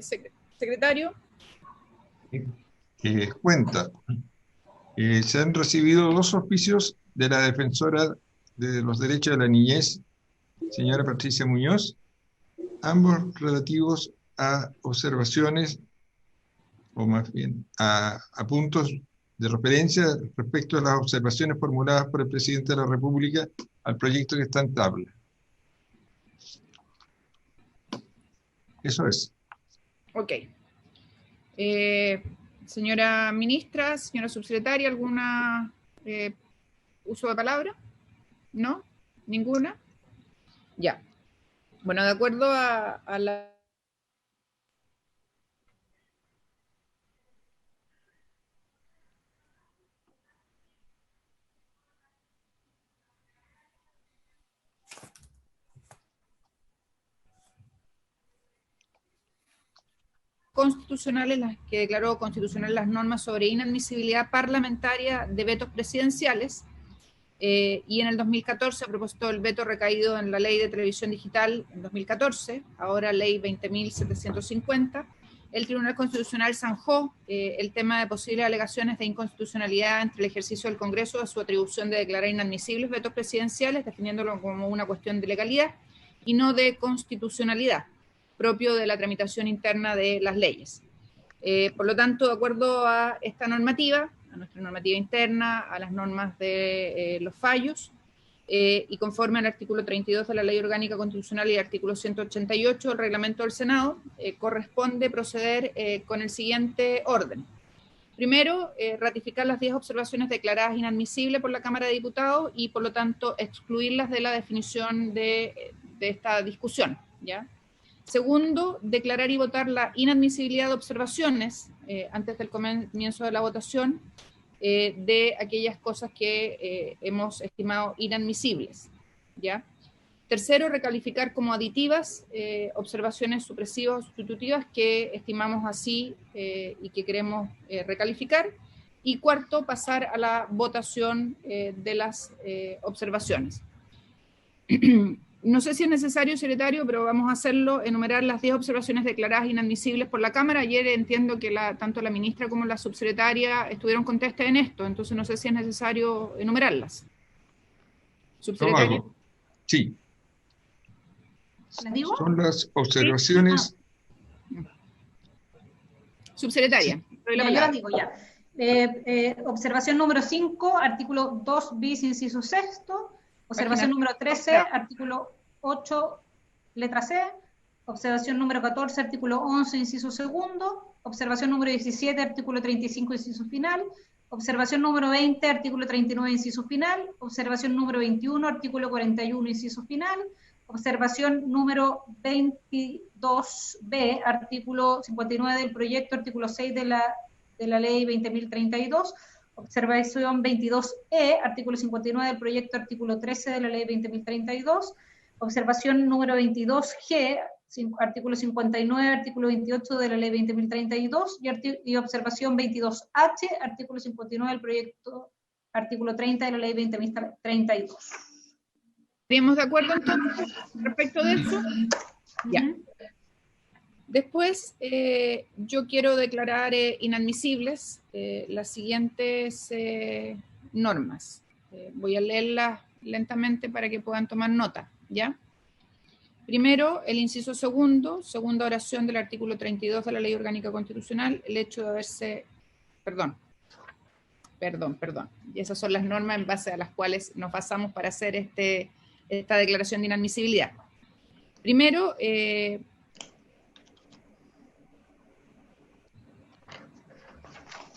Secretario. Cuenta. Se han recibido dos oficios de la defensora de los derechos de la niñez, señora Patricia Muñoz, ambos relativos a observaciones, o más bien a puntos de referencia respecto a las observaciones formuladas por el presidente de la República al proyecto que está en tabla. Eso es. Ok. Señora ministra, señora subsecretaria, ¿alguna uso de palabra? ¿No? ¿Ninguna? Ya. Bueno, de acuerdo a la constitucionales, las que declaró constitucional las normas sobre inadmisibilidad parlamentaria de vetos presidenciales, y en el 2014, a propósito del veto recaído en la Ley de Televisión Digital en 2014, ahora Ley 20.750, el Tribunal Constitucional zanjó el tema de posibles alegaciones de inconstitucionalidad entre el ejercicio del Congreso a su atribución de declarar inadmisibles vetos presidenciales, definiéndolo como una cuestión de legalidad y no de constitucionalidad, propio de la tramitación interna de las leyes. Por lo tanto, de acuerdo a esta normativa, a nuestra normativa interna, a las normas de los fallos, y conforme al artículo 32 de la Ley Orgánica Constitucional y el artículo 188 del Reglamento del Senado, corresponde proceder con el siguiente orden. Primero, ratificar las 10 observaciones declaradas inadmisibles por la Cámara de Diputados y, por lo tanto, excluirlas de la definición de esta discusión, ¿ya? Segundo, declarar y votar la inadmisibilidad de observaciones antes del comienzo de la votación de aquellas cosas que hemos estimado inadmisibles, ¿ya? Tercero, recalificar como aditivas observaciones supresivas o sustitutivas que estimamos así y que queremos recalificar. Y cuarto, pasar a la votación de las observaciones. No sé si es necesario, secretario, pero vamos a hacerlo, enumerar las 10 observaciones declaradas inadmisibles por la Cámara. Ayer entiendo que tanto la ministra como la subsecretaria estuvieron contestas en esto, entonces no sé si es necesario enumerarlas. Lo Subsecretaria. hago. Sí. ¿Les digo? Son las Sí. observaciones. Subsecretaria, Sí. doy la Ya, yo palabra. las digo ya. Observación número 5, artículo 2 bis, inciso sexto. Observación número 13, artículo 8, letra C. Observación número 14, artículo 11, inciso segundo. Observación número 17, artículo 35, inciso final. Observación número 20, artículo 39, inciso final. Observación número 21, artículo 41, inciso final. Observación número 22B, artículo 59 del proyecto, artículo 6 de la ley 20.032. Observación 22E, artículo 59 del proyecto, artículo 13 de la ley 20.032. Observación número 22G, artículo 59, artículo 28 de la ley 20.032. Y observación 22H, artículo 59 del proyecto, artículo 30 de la ley 20.032. ¿Estamos de acuerdo entonces respecto de eso? Ya. Después, yo quiero declarar inadmisibles las siguientes normas. Voy a leerlas lentamente para que puedan tomar nota, ¿ya? Primero, el inciso segundo, segunda oración del artículo 32 de la Ley Orgánica Constitucional, el hecho de haberse... Perdón. Y esas son las normas en base a las cuales nos basamos para hacer esta declaración de inadmisibilidad. Primero,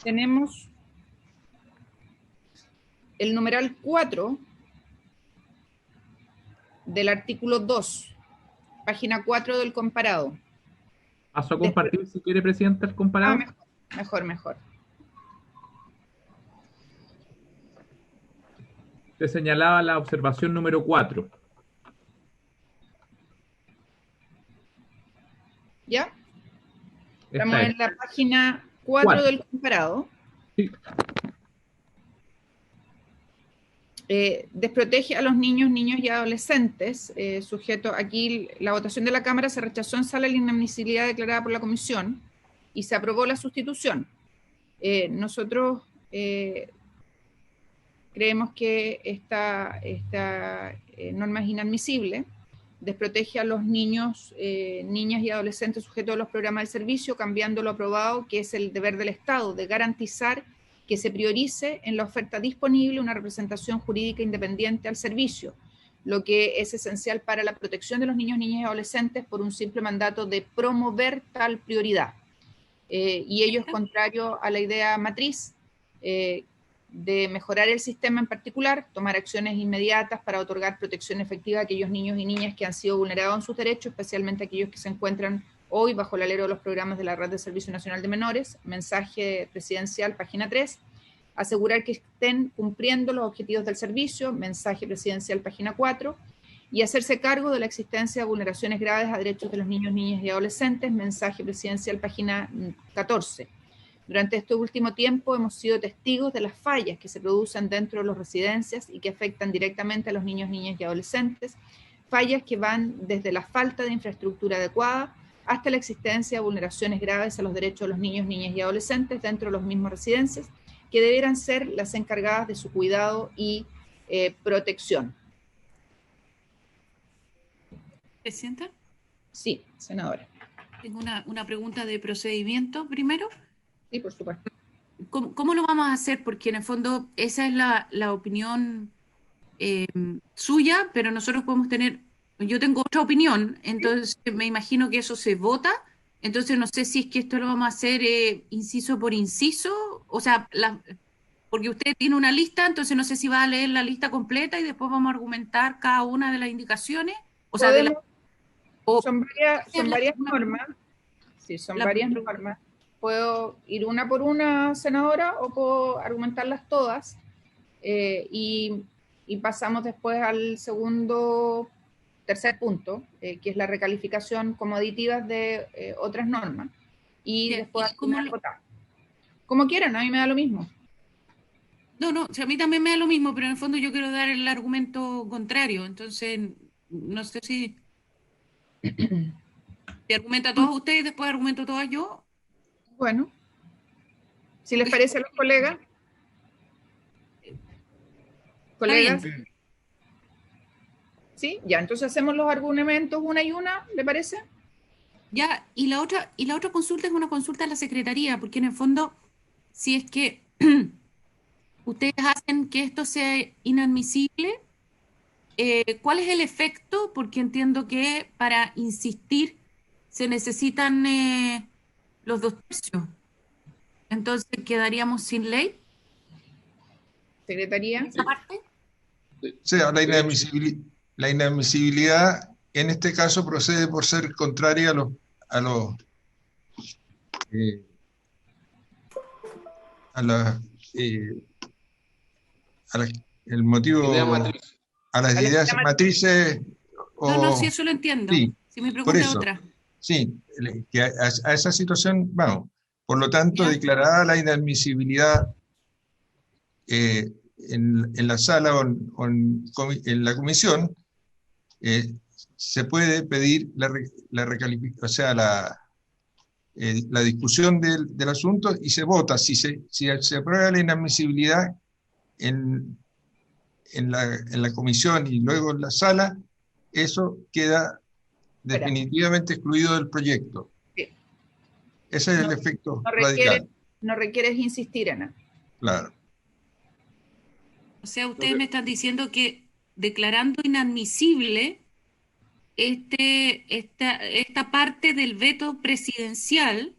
tenemos el numeral 4 del artículo 2, página 4 del comparado. Paso a compartir si quiere, presidente, el comparado. Mejor. Te señalaba la observación número 4. ¿Ya? Estamos en la página 4 del comparado. Sí. desprotege a los niños y adolescentes. Aquí la votación de la Cámara se rechazó en sala la inadmisibilidad declarada por la Comisión y se aprobó la sustitución. Nosotros creemos que esta norma es inadmisible, desprotege a los niños, niñas y adolescentes sujetos a los programas del servicio, cambiando lo aprobado, que es el deber del Estado de garantizar que se priorice en la oferta disponible una representación jurídica independiente al servicio, lo que es esencial para la protección de los niños, niñas y adolescentes por un simple mandato de promover tal prioridad. Y ello es contrario a la idea matriz de mejorar el sistema en particular, tomar acciones inmediatas para otorgar protección efectiva a aquellos niños y niñas que han sido vulnerados en sus derechos, especialmente aquellos que se encuentran hoy bajo el alero de los programas de la Red de Servicio Nacional de Menores, mensaje presidencial, página 3, asegurar que estén cumpliendo los objetivos del servicio, mensaje presidencial, página 4, y hacerse cargo de la existencia de vulneraciones graves a derechos de los niños, niñas y adolescentes, mensaje presidencial, página 14. Durante este último tiempo hemos sido testigos de las fallas que se producen dentro de las residencias y que afectan directamente a los niños, niñas y adolescentes, fallas que van desde la falta de infraestructura adecuada hasta la existencia de vulneraciones graves a los derechos de los niños, niñas y adolescentes dentro de las mismas residencias, que debieran ser las encargadas de su cuidado y protección. ¿Presidenta? Sí, senadora. Tengo una pregunta de procedimiento primero. Sí, por supuesto. ¿Cómo lo vamos a hacer? Porque en el fondo esa es la opinión suya, pero nosotros podemos tener, yo tengo otra opinión, entonces me imagino que eso se vota, entonces no sé si es que esto lo vamos a hacer inciso por inciso, o sea, porque usted tiene una lista, entonces no sé si va a leer la lista completa y después vamos a argumentar cada una de las indicaciones, o sea, son varias normas. Sí, son varias normas. Puedo ir una por una, senadora, o puedo argumentarlas todas y pasamos después al tercer punto, que es la recalificación como aditivas de otras normas. Y después votar. Como quieran, a mí me da lo mismo. No, o sea, a mí también me da lo mismo, pero en el fondo yo quiero dar el argumento contrario, entonces no sé si argumenta todos ustedes y después argumento todas yo. Bueno, si les parece a los colegas. ¿Colegas? Sí, ya, entonces hacemos los argumentos una y una, ¿le parece? Ya, y la otra consulta es una consulta a la Secretaría, porque en el fondo, si es que ustedes hacen que esto sea inadmisible, ¿cuál es el efecto? Porque entiendo que para insistir se necesitan los 2/3. Entonces, ¿quedaríamos sin ley? Secretaría. ¿Esa parte? O sea, la inadmisibilidad en este caso procede por ser contraria el motivo, a las ideas matrices. No, si eso lo entiendo. Sí, si mi pregunta es otra. Sí, que a esa situación, vamos, por lo tanto, ¿Ya? declarada la inadmisibilidad en la sala o en la comisión, se puede pedir la recalificación, o sea, la discusión del asunto y se vota. Si se aprueba la inadmisibilidad en la comisión y luego en la sala, eso queda definitivamente excluido del proyecto. Sí. Ese es el efecto radical. No requieres insistir, Ana. Claro. O sea, ustedes me están diciendo que declarando inadmisible esta parte del veto presidencial,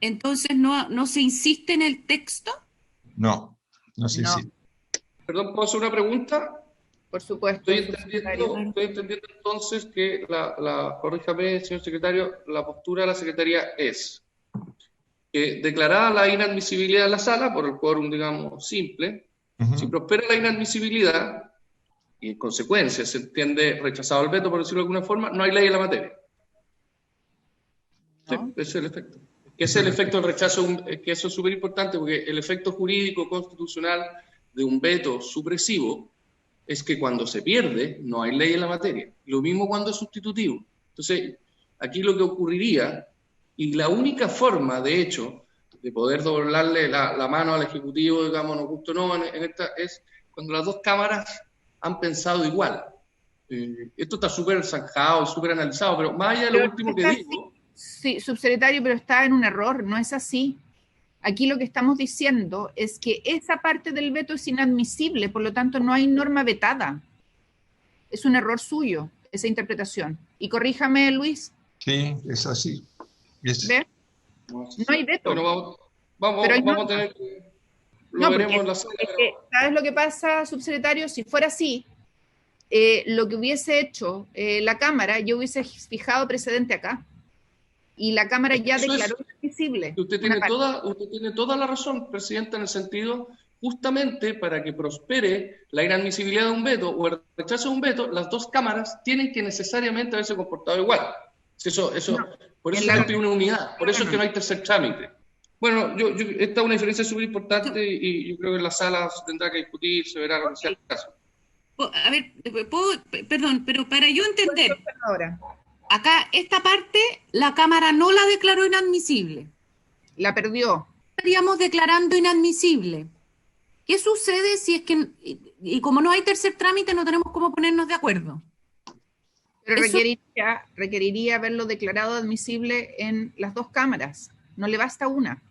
entonces no se insiste en el texto. No se insiste. Perdón, ¿puedo hacer una pregunta? Por supuesto. Estoy entendiendo entonces que corríjame, señor secretario, la postura de la Secretaría es que declarada la inadmisibilidad en la sala, por el quórum, digamos, simple, si prospera la inadmisibilidad, y en consecuencia se entiende rechazado el veto, por decirlo de alguna forma, no hay ley en la materia. Sí, ese es el efecto. Que ese es el efecto del rechazo, que eso es súper importante, porque el efecto jurídico constitucional de un veto supresivo es que cuando se pierde no hay ley en la materia. Lo mismo cuando es sustitutivo. Entonces, aquí lo que ocurriría, y la única forma, de hecho, de poder doblarle la mano al Ejecutivo, digamos, no gusto no, en esta, es cuando las dos cámaras han pensado igual. Esto está súper zanjado y súper analizado, pero más allá de lo último que digo... Sí, subsecretario, pero está en un error, no es así. Aquí lo que estamos diciendo es que esa parte del veto es inadmisible, por lo tanto no hay norma vetada. Es un error suyo, esa interpretación. Y corríjame, Luis. Sí, es así. ¿Ve? No hay veto. Bueno, vamos a tener que... Lo veremos en la sala. ¿Sabes lo que pasa, subsecretario? Si fuera así, lo que hubiese hecho la Cámara, yo hubiese fijado precedente acá. Y la Cámara ya declaró inadmisible. Usted tiene toda la razón, Presidenta, en el sentido, justamente para que prospere la inadmisibilidad de un veto o el rechazo de un veto, las dos cámaras tienen que necesariamente haberse comportado igual. Por eso siempre hay una unidad, por eso es que no hay tercer trámite. Bueno, esta es una diferencia súper importante y yo creo que en la sala se tendrá que discutir, se verá lo que sea el caso. A ver, perdón, pero para yo entender, Ahora, acá esta parte la Cámara no la declaró inadmisible. la perdió. Estaríamos declarando inadmisible. ¿Qué sucede si es que, y como no hay tercer trámite, no tenemos cómo ponernos de acuerdo? Pero Eso- requeriría haberlo declarado admisible en las dos cámaras. No le basta una.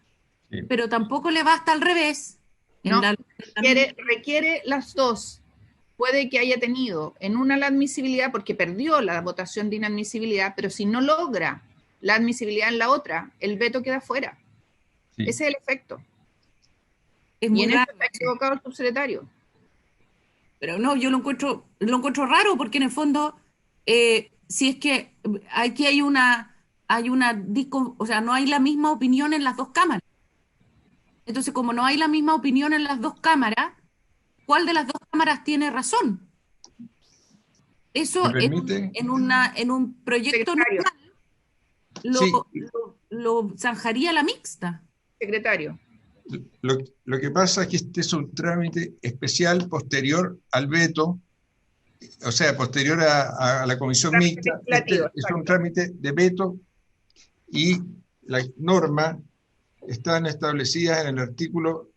Pero tampoco le basta al revés. No, requiere las dos. Puede que haya tenido en una la admisibilidad porque perdió la votación de inadmisibilidad, pero si no logra la admisibilidad en la otra, el veto queda fuera. Sí. Ese es el efecto. Es Y muy en eso raro. está equivocado el subsecretario. Pero no, yo lo encuentro raro porque en el fondo, si es que aquí o sea, no hay la misma opinión en las dos cámaras. Entonces, como no hay la misma opinión en las dos cámaras, ¿cuál de las dos cámaras tiene razón? Eso ¿Me permite? en un proyecto Secretario. normal Sí. lo zanjaría la mixta. Secretario. Lo que pasa es que este es un trámite especial posterior al veto, o sea, posterior a la comisión Trámite mixta. legislativo, Es exacto. un trámite de veto y la norma están establecidas en el artículo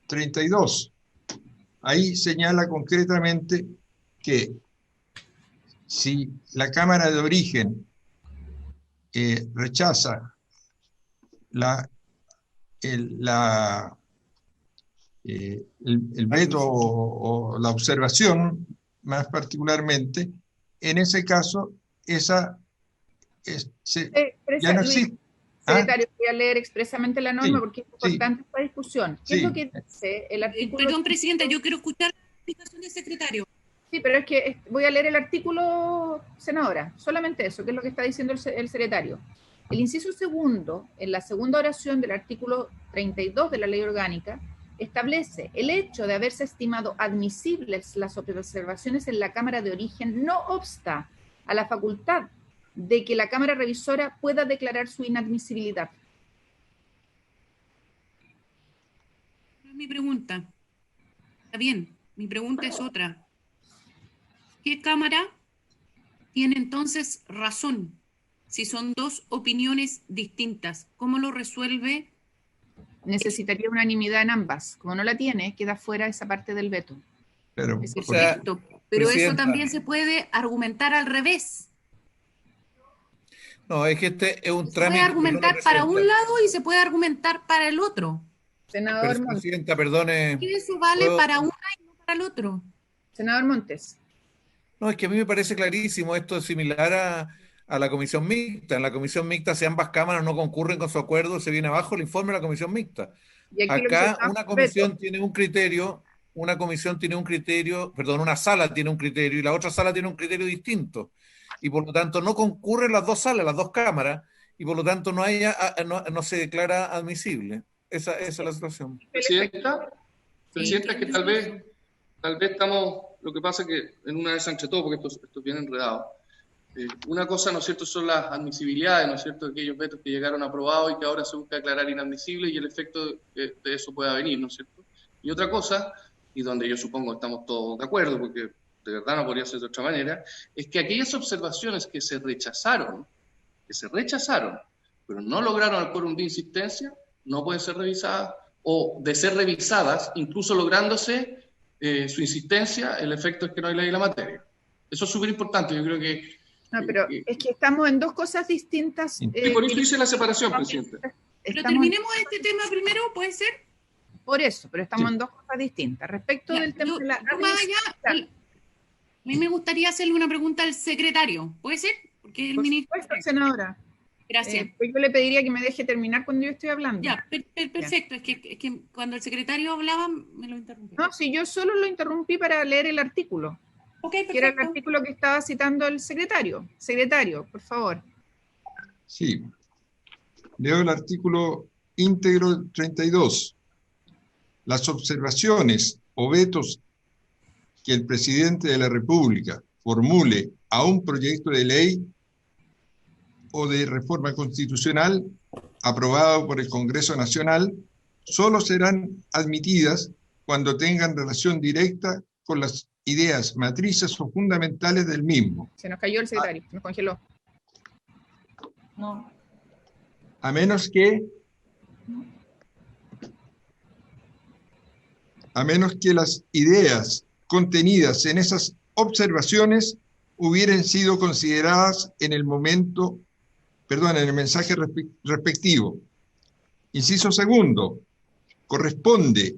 32. Ahí señala concretamente que si la Cámara de Origen rechaza el veto o la observación, más particularmente, en ese caso, esa ya no existe. Secretario, voy a leer expresamente la norma Sí, porque es importante esta discusión. ¿Qué es Sí. lo que dice el artículo? Perdón, Presidenta, yo quiero escuchar la explicación del secretario. Sí, pero es que voy a leer el artículo, senadora, solamente eso, que es lo que está diciendo el secretario. El inciso segundo, en la segunda oración del artículo 32 de la Ley Orgánica, establece el hecho de haberse estimado admisibles las observaciones en la Cámara de Origen no obsta a la facultad de que la Cámara Revisora pueda declarar su inadmisibilidad. No es mi pregunta. Está bien, mi pregunta es otra. ¿Qué Cámara tiene entonces razón si son dos opiniones distintas? ¿Cómo lo resuelve? Necesitaría unanimidad en ambas. Como no la tiene, queda fuera esa parte del veto. Pero, Es Por o sea, supuesto, pero eso Presidenta. también se puede argumentar al revés. No, es que este es un Se puede trámite. argumentar para un lado y se puede argumentar para el otro. Senador Montes. Presidenta, perdone. Y eso vale ¿Puedo? para una y no para el otro. Senador Montes. No, es que a mí me parece clarísimo, esto es similar a la comisión mixta. En la comisión mixta, si ambas cámaras no concurren con su acuerdo, se viene abajo el informe de la comisión mixta. Y aquí lo que se Acá llama una comisión veto. tiene un criterio, perdón, una sala tiene un criterio y la otra sala tiene un criterio distinto. Y por lo tanto no concurren las dos salas, las dos cámaras, y por lo tanto no se declara admisible. Esa es la situación. Presidenta, es que tal vez estamos, lo que pasa es que en una vez entre todo, porque esto es bien enredado. Una cosa, ¿no es cierto?, son las admisibilidades, ¿no es cierto?, aquellos vetos que llegaron aprobados y que ahora se busca declarar inadmisibles y el efecto de eso pueda venir, ¿no es cierto? Y otra cosa y donde yo supongo estamos todos de acuerdo, porque de verdad no podría ser de otra manera, es que aquellas observaciones que se rechazaron, pero no lograron el quórum de insistencia, no pueden ser revisadas, o de ser revisadas, incluso lográndose su insistencia, el efecto es que no hay ley en la materia. Eso es súper importante, yo creo que... No, pero es que estamos en dos cosas distintas. Sí, por eso hice la separación, presidente. Pero terminemos este tema primero, ¿puede ser? Por eso, pero estamos Sí. en dos cosas distintas. Respecto del tema de la... A mí me gustaría hacerle una pregunta al secretario, ¿puede ser? Porque el Por ministro... supuesto, senadora. Gracias. Pues yo le pediría que me deje terminar cuando yo estoy hablando. Ya, perfecto. Es que cuando el secretario hablaba, me lo interrumpí. No, si yo solo lo interrumpí para leer el artículo, Ok, que era el perfecto. artículo que estaba citando el secretario. Secretario, por favor. Sí. Leo el artículo íntegro 32. Las observaciones o vetos que el presidente de la República formule a un proyecto de ley o de reforma constitucional aprobado por el Congreso Nacional solo serán admitidas cuando tengan relación directa con las ideas, matrices o fundamentales del mismo, Se nos cayó el secretario, se nos congeló. No. a menos que las ideas contenidas en esas observaciones hubieran sido consideradas en el mensaje respectivo. Inciso segundo, corresponde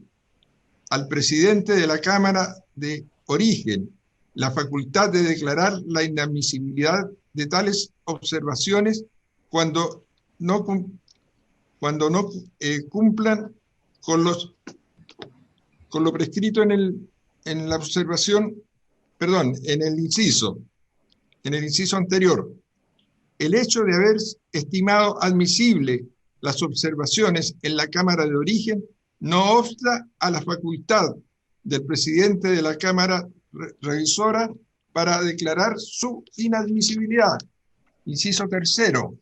al presidente de la Cámara de Origen la facultad de declarar la inadmisibilidad de tales observaciones cuando no cumplan con lo prescrito en la observación, en el inciso anterior. El hecho de haber estimado admisible las observaciones en la Cámara de Origen no obsta a la facultad del presidente de la Cámara Revisora para declarar su inadmisibilidad. Inciso tercero.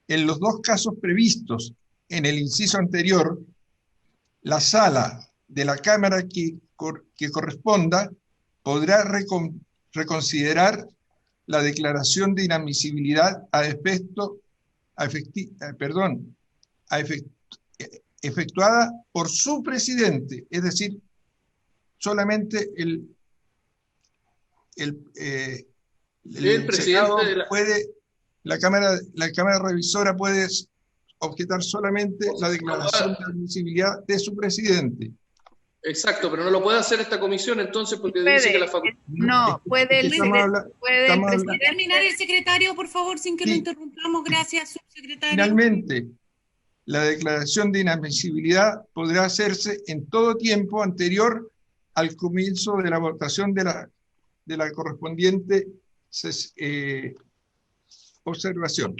En los dos casos previstos en el inciso anterior, la sala de la Cámara que corresponda podrá reconsiderar la declaración de inadmisibilidad efectuada por su presidente, es decir, solamente el Senado puede, la Cámara Revisora puede objetar solamente la declaración de admisibilidad de su presidente. Exacto, pero no lo puede hacer esta comisión entonces porque dice que la facultad... No, puede el ¿Puede terminar el secretario, por favor, sin que lo Sí. interrumpamos? Gracias, subsecretario. Finalmente, la declaración de inadmisibilidad podrá hacerse en todo tiempo anterior al comienzo de la votación de la correspondiente observación.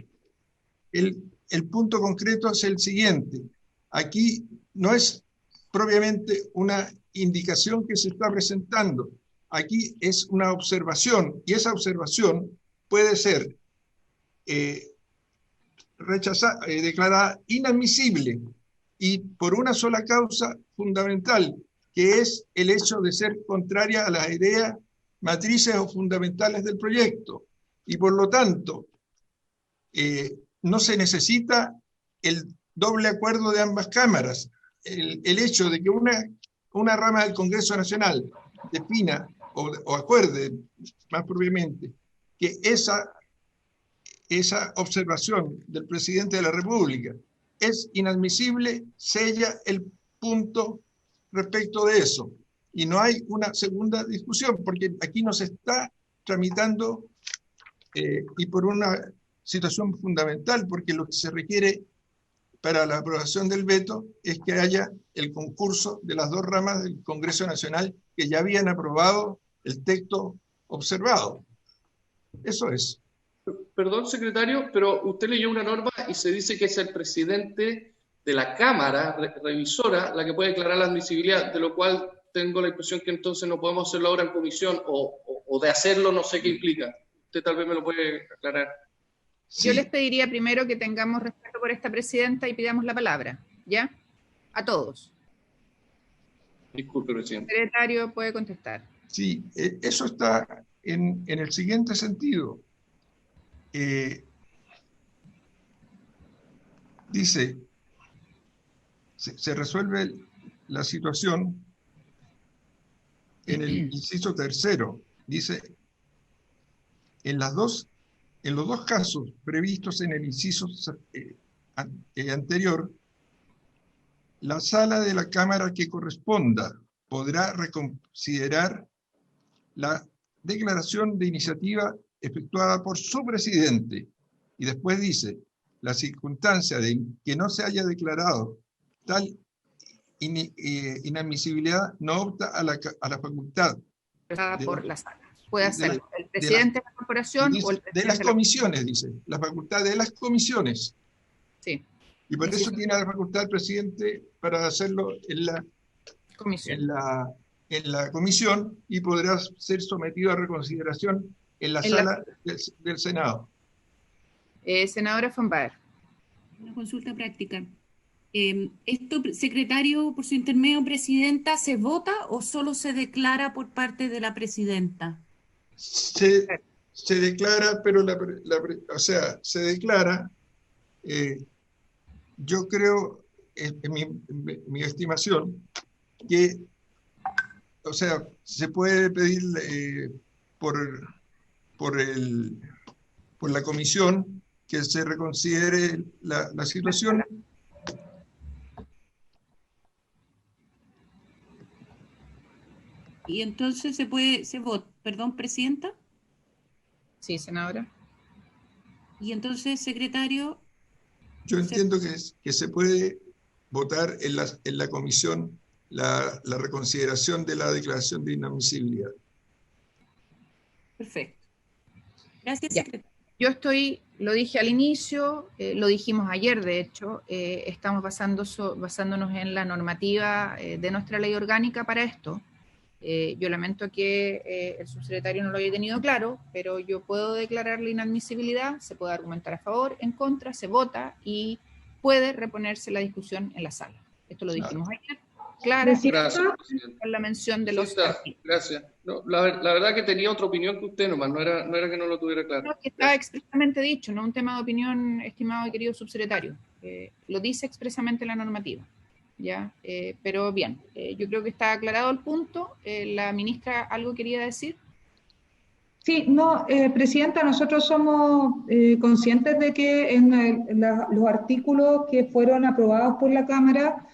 El punto concreto es el siguiente. Aquí no es propiamente una indicación que se está presentando. Aquí es una observación, y esa observación puede ser declarada inadmisible y por una sola causa fundamental, que es el hecho de ser contraria a las ideas, matrices o fundamentales del proyecto. Y por lo tanto, no se necesita el doble acuerdo de ambas cámaras. El hecho de que una rama del Congreso Nacional defina o acuerde, más propiamente, que esa observación del presidente de la República es inadmisible, sella el punto respecto de eso. Y no hay una segunda discusión, porque aquí no se está tramitando y por una situación fundamental, porque lo que se requiere para la aprobación del veto es que haya el concurso de las dos ramas del Congreso Nacional que ya habían aprobado el texto observado. Eso es. Perdón, secretario, pero usted leyó una norma y se dice que es el presidente de la Cámara Revisora la que puede declarar la admisibilidad, de lo cual tengo la impresión que entonces no podemos hacerlo ahora en comisión o de hacerlo no sé qué implica. Usted tal vez me lo puede aclarar. Yo les pediría primero que tengamos respeto por esta presidenta y pidamos la palabra, ¿ya? A todos. Disculpe, El presidente. secretario puede contestar. Sí, eso está en el siguiente sentido. Dice, se resuelve la situación en el inciso tercero. Dice, en los dos casos previstos en el inciso anterior, la sala de la Cámara que corresponda podrá reconsiderar la declaración de iniciativa efectuada por su presidente. Y después dice, la circunstancia de que no se haya declarado tal inadmisibilidad no opta a la facultad Por la sala. Puede de hacerlo el presidente de la corporación o el de presidente las de la comisiones, dice, la facultad de las comisiones. Sí, Y por eso tiene la facultad el presidente para hacerlo en comisión. en la comisión y podrá ser sometido a reconsideración en la sala del Senado. Senadora von Baer. Una consulta práctica. ¿Esto, secretario, por su intermedio, presidenta, se vota o solo se declara por parte de la presidenta? Se declara, pero o sea, se declara, yo creo, en mi estimación, que, o sea, se puede pedir por la comisión que se reconsidere la situación. Y entonces se vota, perdón, presidenta. Sí, senadora. Y entonces, secretario. Yo entiendo que se puede votar en la comisión la reconsideración de la declaración de inadmisibilidad. Perfecto. Gracias, Ya. secretario. Yo lo dije al inicio, lo dijimos ayer, de hecho, estamos basándonos en la normativa de nuestra ley orgánica para esto. Yo lamento que el subsecretario no lo haya tenido claro, pero yo puedo declarar la inadmisibilidad, se puede argumentar a favor, en contra, se vota y puede reponerse la discusión en la sala. Esto lo dijimos ayer. Claro, Gracias, presidente. con la mención de los artículos. Gracias. No, la verdad que tenía otra opinión que usted nomás, no era que no lo tuviera claro. No, que está expresamente dicho, no un tema de opinión, estimado y querido subsecretario. Lo dice expresamente la normativa. ¿Ya? Pero bien, yo creo que está aclarado el punto. La ministra, ¿algo quería decir? Sí, no, Presidenta, nosotros somos conscientes de que en los artículos que fueron aprobados por la Cámara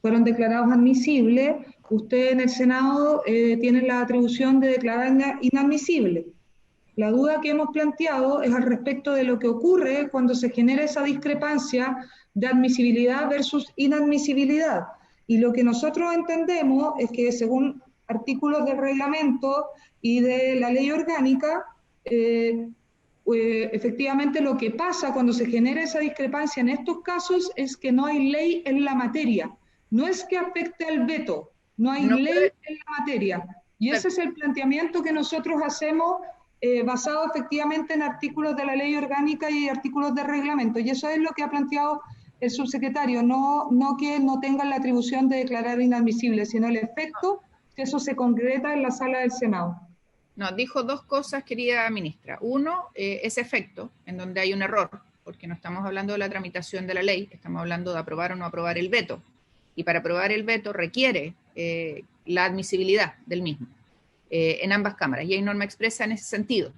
fueron declarados admisibles. Usted en el Senado tiene la atribución de declarar inadmisible. La duda que hemos planteado es al respecto de lo que ocurre cuando se genera esa discrepancia de admisibilidad versus inadmisibilidad. Y lo que nosotros entendemos es que según artículos del reglamento y de la ley orgánica, efectivamente lo que pasa cuando se genera esa discrepancia en estos casos es que no hay ley en la materia. No es que afecte al veto, no hay ley en la materia. Y ese es el planteamiento que nosotros hacemos basado efectivamente en artículos de la ley orgánica y artículos de reglamento. Y eso es lo que ha planteado el subsecretario, no que no tengan la atribución de declarar inadmisible, sino el efecto que eso se concreta en la sala del Senado. No, dijo dos cosas, querida ministra. Uno, ese efecto, en donde hay un error, porque no estamos hablando de la tramitación de la ley, estamos hablando de aprobar o no aprobar el veto. Y para aprobar el veto requiere la admisibilidad del mismo en ambas cámaras, y hay norma expresa en ese sentido.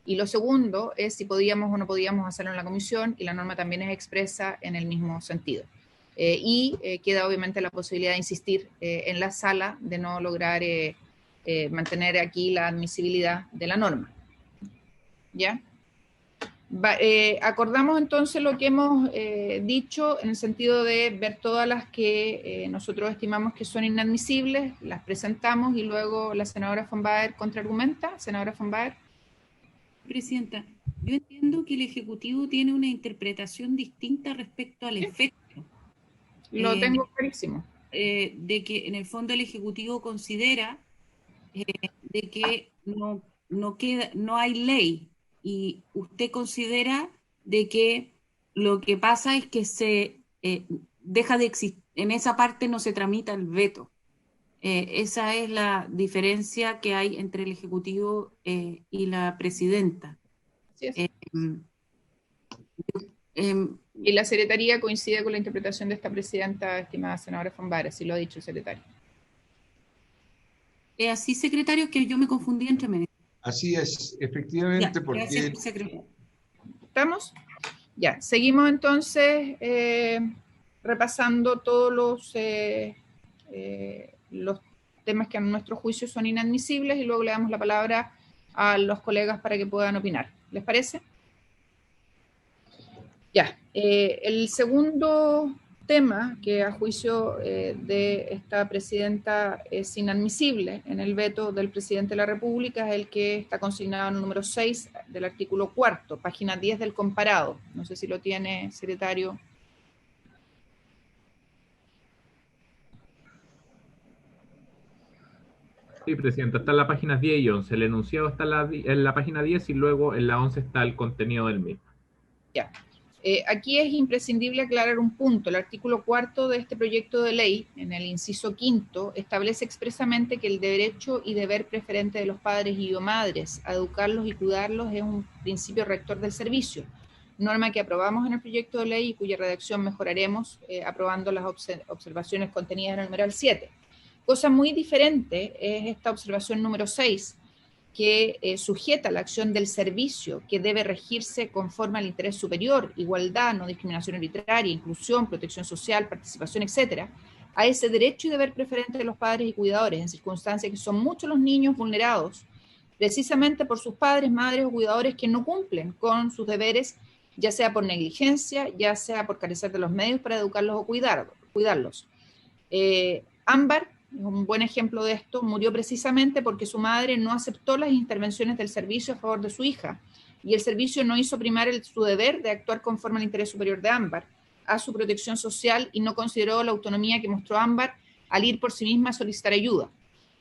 Y lo segundo es si podíamos o no podíamos hacerlo en la comisión, y la norma también es expresa en el mismo sentido. Queda obviamente la posibilidad de insistir en la sala de no lograr mantener aquí la admisibilidad de la norma. ¿Ya? Acordamos entonces lo que hemos dicho en el sentido de ver todas las que nosotros estimamos que son inadmisibles, las presentamos y luego la senadora von Baer contraargumenta. Senadora von Baer. Presidenta, yo entiendo que el Ejecutivo tiene una interpretación distinta respecto al efecto. Lo tengo clarísimo. De que en el fondo el Ejecutivo considera de que no hay ley, y usted considera de que lo que pasa es que se deja de existir, en esa parte no se tramita el veto. Esa es la diferencia que hay entre el Ejecutivo y la Presidenta. Así es. Eh, Y la Secretaría coincide con la interpretación de esta presidenta, estimada senadora Fonbara, así lo ha dicho el secretario. así, secretario, que yo me confundí entre medio. Así es, efectivamente, Ya, porque gracias, secretario. ¿Estamos? Ya, seguimos entonces repasando todos los temas que a nuestro juicio son inadmisibles y luego le damos la palabra a los colegas para que puedan opinar. ¿Les parece? Ya, el segundo tema que a juicio de esta presidenta es inadmisible en el veto del presidente de la República es el que está consignado en el número 6 del artículo 4, página 10 del comparado. No sé si lo tiene, secretario. Sí, Presidenta, está en la página 10 y 11. El enunciado está en la página 10 y luego en la 11 está el contenido del mismo. Ya. Aquí es imprescindible aclarar un punto. El artículo 4 de este proyecto de ley, en el inciso 5, establece expresamente que el derecho y deber preferente de los padres y o madres a educarlos y cuidarlos es un principio rector del servicio, norma que aprobamos en el proyecto de ley y cuya redacción mejoraremos aprobando las observaciones contenidas en el numeral 7. Cosa muy diferente es esta observación número 6, que sujeta la acción del servicio, que debe regirse conforme al interés superior, igualdad, no discriminación arbitraria, inclusión, protección social, participación, etcétera, a ese derecho y deber preferente de los padres y cuidadores, en circunstancias que son muchos los niños vulnerados, precisamente por sus padres, madres o cuidadores que no cumplen con sus deberes, ya sea por negligencia, ya sea por carecer de los medios para educarlos o cuidarlos. Ámbar es un buen ejemplo de esto, murió precisamente porque su madre no aceptó las intervenciones del servicio a favor de su hija y el servicio no hizo primar su deber de actuar conforme al interés superior de Ámbar, a su protección social y no consideró la autonomía que mostró Ámbar al ir por sí misma a solicitar ayuda.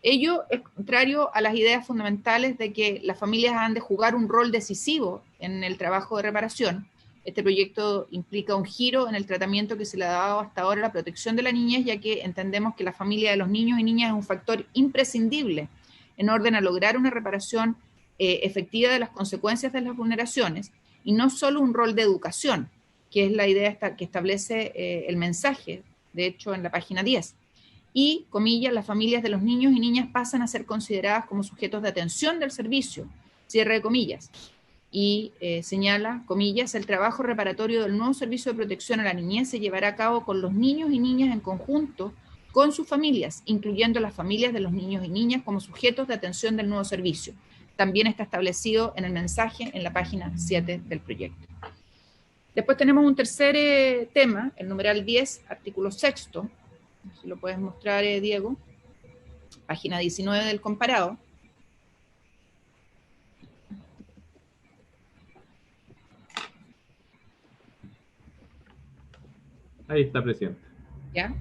Ello es contrario a las ideas fundamentales de que las familias han de jugar un rol decisivo en el trabajo de reparación. Este proyecto implica un giro en el tratamiento que se le ha dado hasta ahora a la protección de la niñez, ya que entendemos que la familia de los niños y niñas es un factor imprescindible en orden a lograr una reparación efectiva de las consecuencias de las vulneraciones y no solo un rol de educación, que es la idea que establece el mensaje, de hecho, en la página 10. Y, comillas, las familias de los niños y niñas pasan a ser consideradas como sujetos de atención del servicio, cierre de comillas. Y señala, comillas, el trabajo reparatorio del nuevo servicio de protección a la niñez se llevará a cabo con los niños y niñas en conjunto con sus familias, incluyendo las familias de los niños y niñas como sujetos de atención del nuevo servicio. También está establecido en el mensaje en la página 7 del proyecto. Después tenemos un tercer tema, el numeral 10, artículo 6, si lo puedes mostrar, Diego, página 19 del comparado. Ahí está, Presidente. ¿Ya?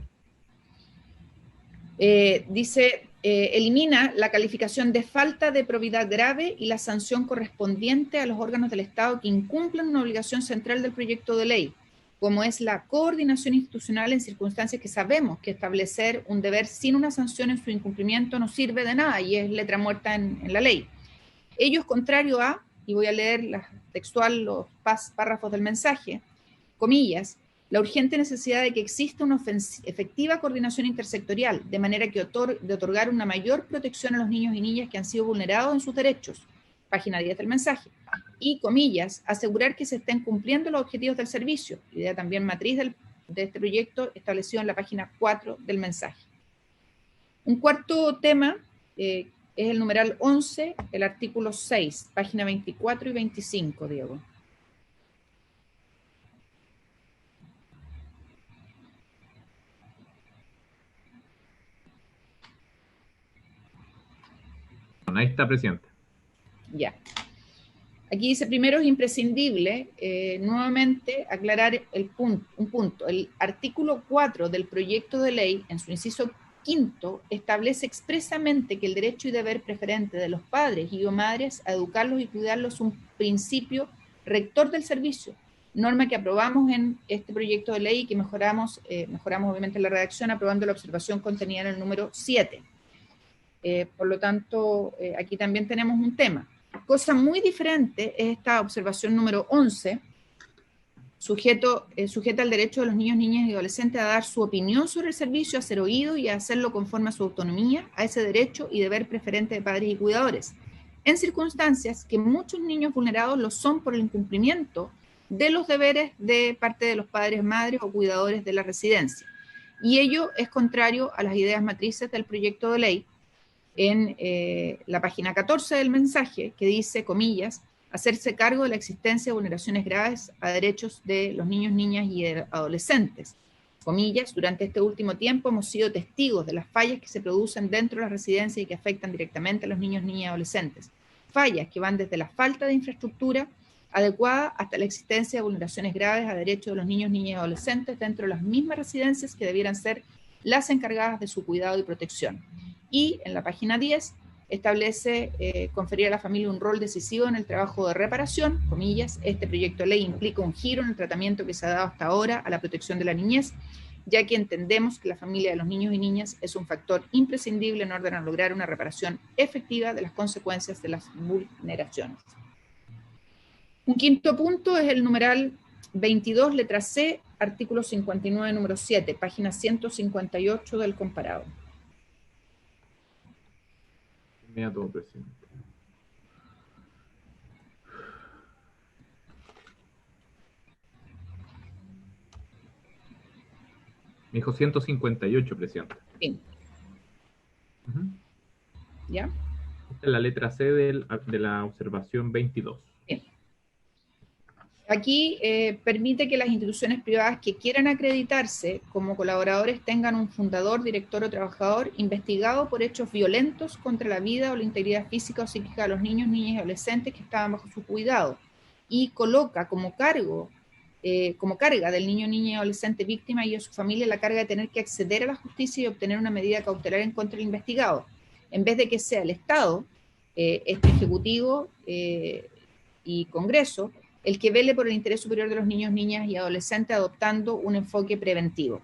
Dice, elimina la calificación de falta de probidad grave y la sanción correspondiente a los órganos del Estado que incumplan una obligación central del proyecto de ley, como es la coordinación institucional en circunstancias que sabemos que establecer un deber sin una sanción en su incumplimiento no sirve de nada y es letra muerta en la ley. Ello es contrario a, y voy a leer textual los párrafos del mensaje, comillas, la urgente necesidad de que exista una efectiva coordinación intersectorial, de manera que de otorgar una mayor protección a los niños y niñas que han sido vulnerados en sus derechos, página 10 del mensaje, y, comillas, asegurar que se estén cumpliendo los objetivos del servicio, idea también matriz de este proyecto establecido en la página 4 del mensaje. Un cuarto tema es el numeral 11, el artículo 6, página 24 y 25, Diego. Ahí está, Presidente. Ya. Aquí dice, primero es imprescindible nuevamente aclarar un punto. El artículo 4 del proyecto de ley, en su inciso quinto, establece expresamente que el derecho y deber preferente de los padres y o madres a educarlos y cuidarlos es un principio rector del servicio, norma que aprobamos en este proyecto de ley y que mejoramos obviamente la redacción aprobando la observación contenida en el número 7. Por lo tanto, aquí también tenemos un tema. Cosa muy diferente es esta observación número 11, sujeta al derecho de los niños, niñas y adolescentes a dar su opinión sobre el servicio, a ser oído y a hacerlo conforme a su autonomía, a ese derecho y deber preferente de padres y cuidadores, en circunstancias que muchos niños vulnerados lo son por el incumplimiento de los deberes de parte de los padres, madres o cuidadores de la residencia. Y ello es contrario a las ideas matrices del proyecto de ley en la página 14 del mensaje, que dice, comillas, hacerse cargo de la existencia de vulneraciones graves a derechos de los niños, niñas y adolescentes. Comillas, durante este último tiempo hemos sido testigos de las fallas que se producen dentro de las residencias y que afectan directamente a los niños, niñas y adolescentes. Fallas que van desde la falta de infraestructura adecuada hasta la existencia de vulneraciones graves a derechos de los niños, niñas y adolescentes dentro de las mismas residencias que debieran ser las encargadas de su cuidado y protección. Y en la página 10 establece conferir a la familia un rol decisivo en el trabajo de reparación, comillas, este proyecto de ley implica un giro en el tratamiento que se ha dado hasta ahora a la protección de la niñez, ya que entendemos que la familia de los niños y niñas es un factor imprescindible en orden a lograr una reparación efectiva de las consecuencias de las vulneraciones. Un quinto punto es el numeral 22, letra C, artículo 59, número 7, página 158 del comparado. Inmediato, presidente. Me dijo 158, presidente. Bien. ¿Ya? Esta es la letra C de la observación 22. Bien. Aquí permite que las instituciones privadas que quieran acreditarse como colaboradores tengan un fundador, director o trabajador investigado por hechos violentos contra la vida o la integridad física o psíquica de los niños, niñas y adolescentes que estaban bajo su cuidado, y coloca como carga del niño, niña y adolescente víctima y a su familia la carga de tener que acceder a la justicia y obtener una medida cautelar en contra del investigado, en vez de que sea el Estado, este Ejecutivo y Congreso, el que vele por el interés superior de los niños, niñas y adolescentes adoptando un enfoque preventivo.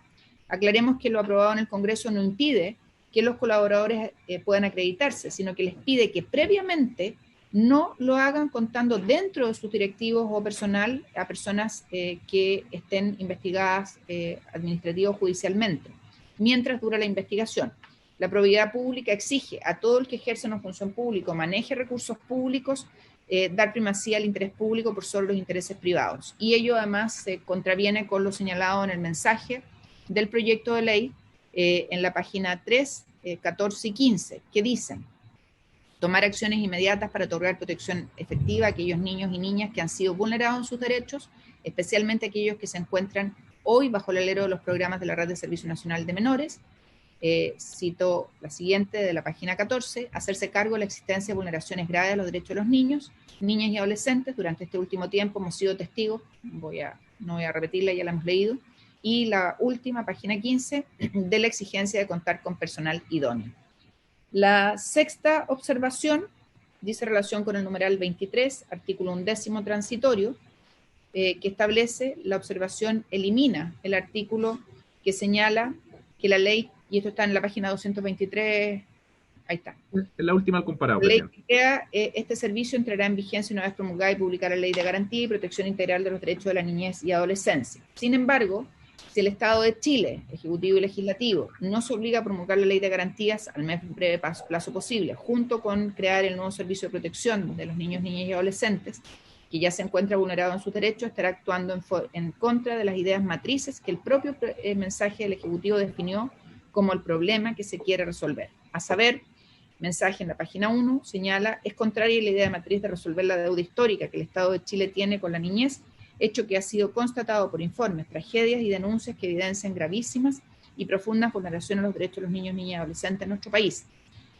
Aclaremos que lo aprobado en el Congreso no impide que los colaboradores puedan acreditarse, sino que les pide que previamente no lo hagan contando dentro de sus directivos o personal a personas que estén investigadas administrativo o judicialmente, mientras dura la investigación. La probidad pública exige a todo el que ejerce una función pública o maneje recursos públicos dar primacía al interés público por sobre los intereses privados. Y ello además se contraviene con lo señalado en el mensaje del proyecto de ley en la página 3, 14 y 15, que dicen: tomar acciones inmediatas para otorgar protección efectiva a aquellos niños y niñas que han sido vulnerados en sus derechos, especialmente aquellos que se encuentran hoy bajo el alero de los programas de la Red de Servicio Nacional de Menores. Cito la siguiente de la página 14, hacerse cargo de la existencia de vulneraciones graves a los derechos de los niños, niñas y adolescentes. Durante este último tiempo hemos sido testigos, no voy a repetirla, ya la hemos leído, y la última, página 15, de la exigencia de contar con personal idóneo. La sexta observación dice relación con el numeral 23, artículo 11 transitorio, que establece la observación elimina el artículo que señala que la ley, y esto está en la página 223, ahí está. Es la última al comparado. La ley que crea este servicio entrará en vigencia una vez promulgada y publicar la Ley de Garantía y Protección Integral de los Derechos de la Niñez y Adolescencia. Sin embargo, si el Estado de Chile, Ejecutivo y Legislativo, no se obliga a promulgar la Ley de Garantías al más breve plazo posible, junto con crear el nuevo servicio de protección de los niños, niñas y adolescentes, que ya se encuentra vulnerado en sus derechos, estará actuando en contra de las ideas matrices que el propio mensaje del Ejecutivo definió como el problema que se quiere resolver. A saber, mensaje en la página 1 señala, es contraria la idea de matriz de resolver la deuda histórica que el Estado de Chile tiene con la niñez, hecho que ha sido constatado por informes, tragedias y denuncias que evidencian gravísimas y profundas vulneraciones a los derechos de los niños, niñas y adolescentes en nuestro país.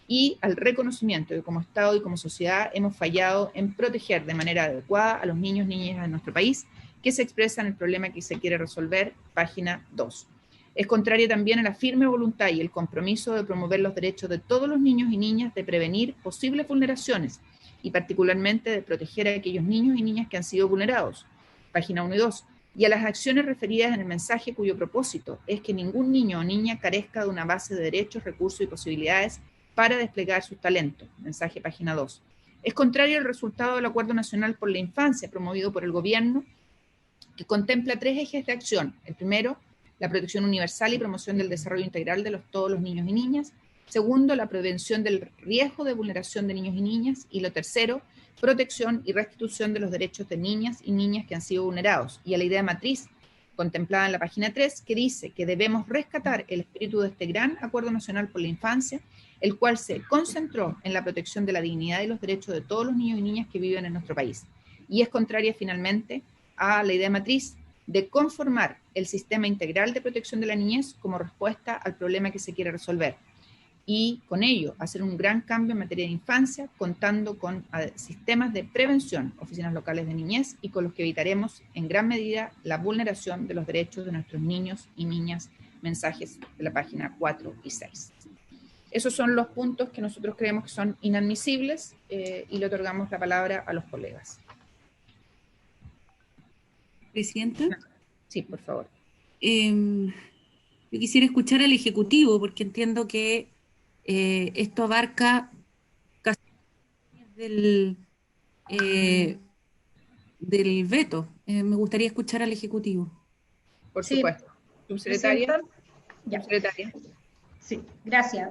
Y al reconocimiento de que como Estado y como sociedad hemos fallado en proteger de manera adecuada a los niños, niñas de nuestro país, que se expresa en el problema que se quiere resolver, página 2. Es contraria también a la firme voluntad y el compromiso de promover los derechos de todos los niños y niñas, de prevenir posibles vulneraciones y particularmente de proteger a aquellos niños y niñas que han sido vulnerados. página 1 y 2, y a las acciones referidas en el mensaje cuyo propósito es que ningún niño o niña carezca de una base de derechos, recursos y posibilidades para desplegar sus talentos, mensaje página 2. Es contrario al resultado del Acuerdo Nacional por la Infancia promovido por el gobierno, que contempla 3 ejes de acción. El primero, la protección universal y promoción del desarrollo integral de todos los niños y niñas. Segundo, la prevención del riesgo de vulneración de niños y niñas. Y lo tercero, protección y restitución de los derechos de niñas y niñas que han sido vulnerados. Y a la idea matriz contemplada en la página 3, que dice que debemos rescatar el espíritu de este gran Acuerdo Nacional por la Infancia, el cual se concentró en la protección de la dignidad y los derechos de todos los niños y niñas que viven en nuestro país. Y es contraria finalmente a la idea matriz de conformar el sistema integral de protección de la niñez como respuesta al problema que se quiere resolver. Y con ello hacer un gran cambio en materia de infancia, contando con sistemas de prevención, oficinas locales de niñez, y con los que evitaremos en gran medida la vulneración de los derechos de nuestros niños y niñas, mensajes de la página 4 y 6. Esos son los puntos que nosotros creemos que son inadmisibles y le otorgamos la palabra a los colegas. Presidenta. Sí, por favor. Yo quisiera escuchar al Ejecutivo, porque entiendo que esto abarca casi del veto. Me gustaría escuchar al Ejecutivo. Por supuesto. Subsecretaria. Subsecretaria. Sí, gracias.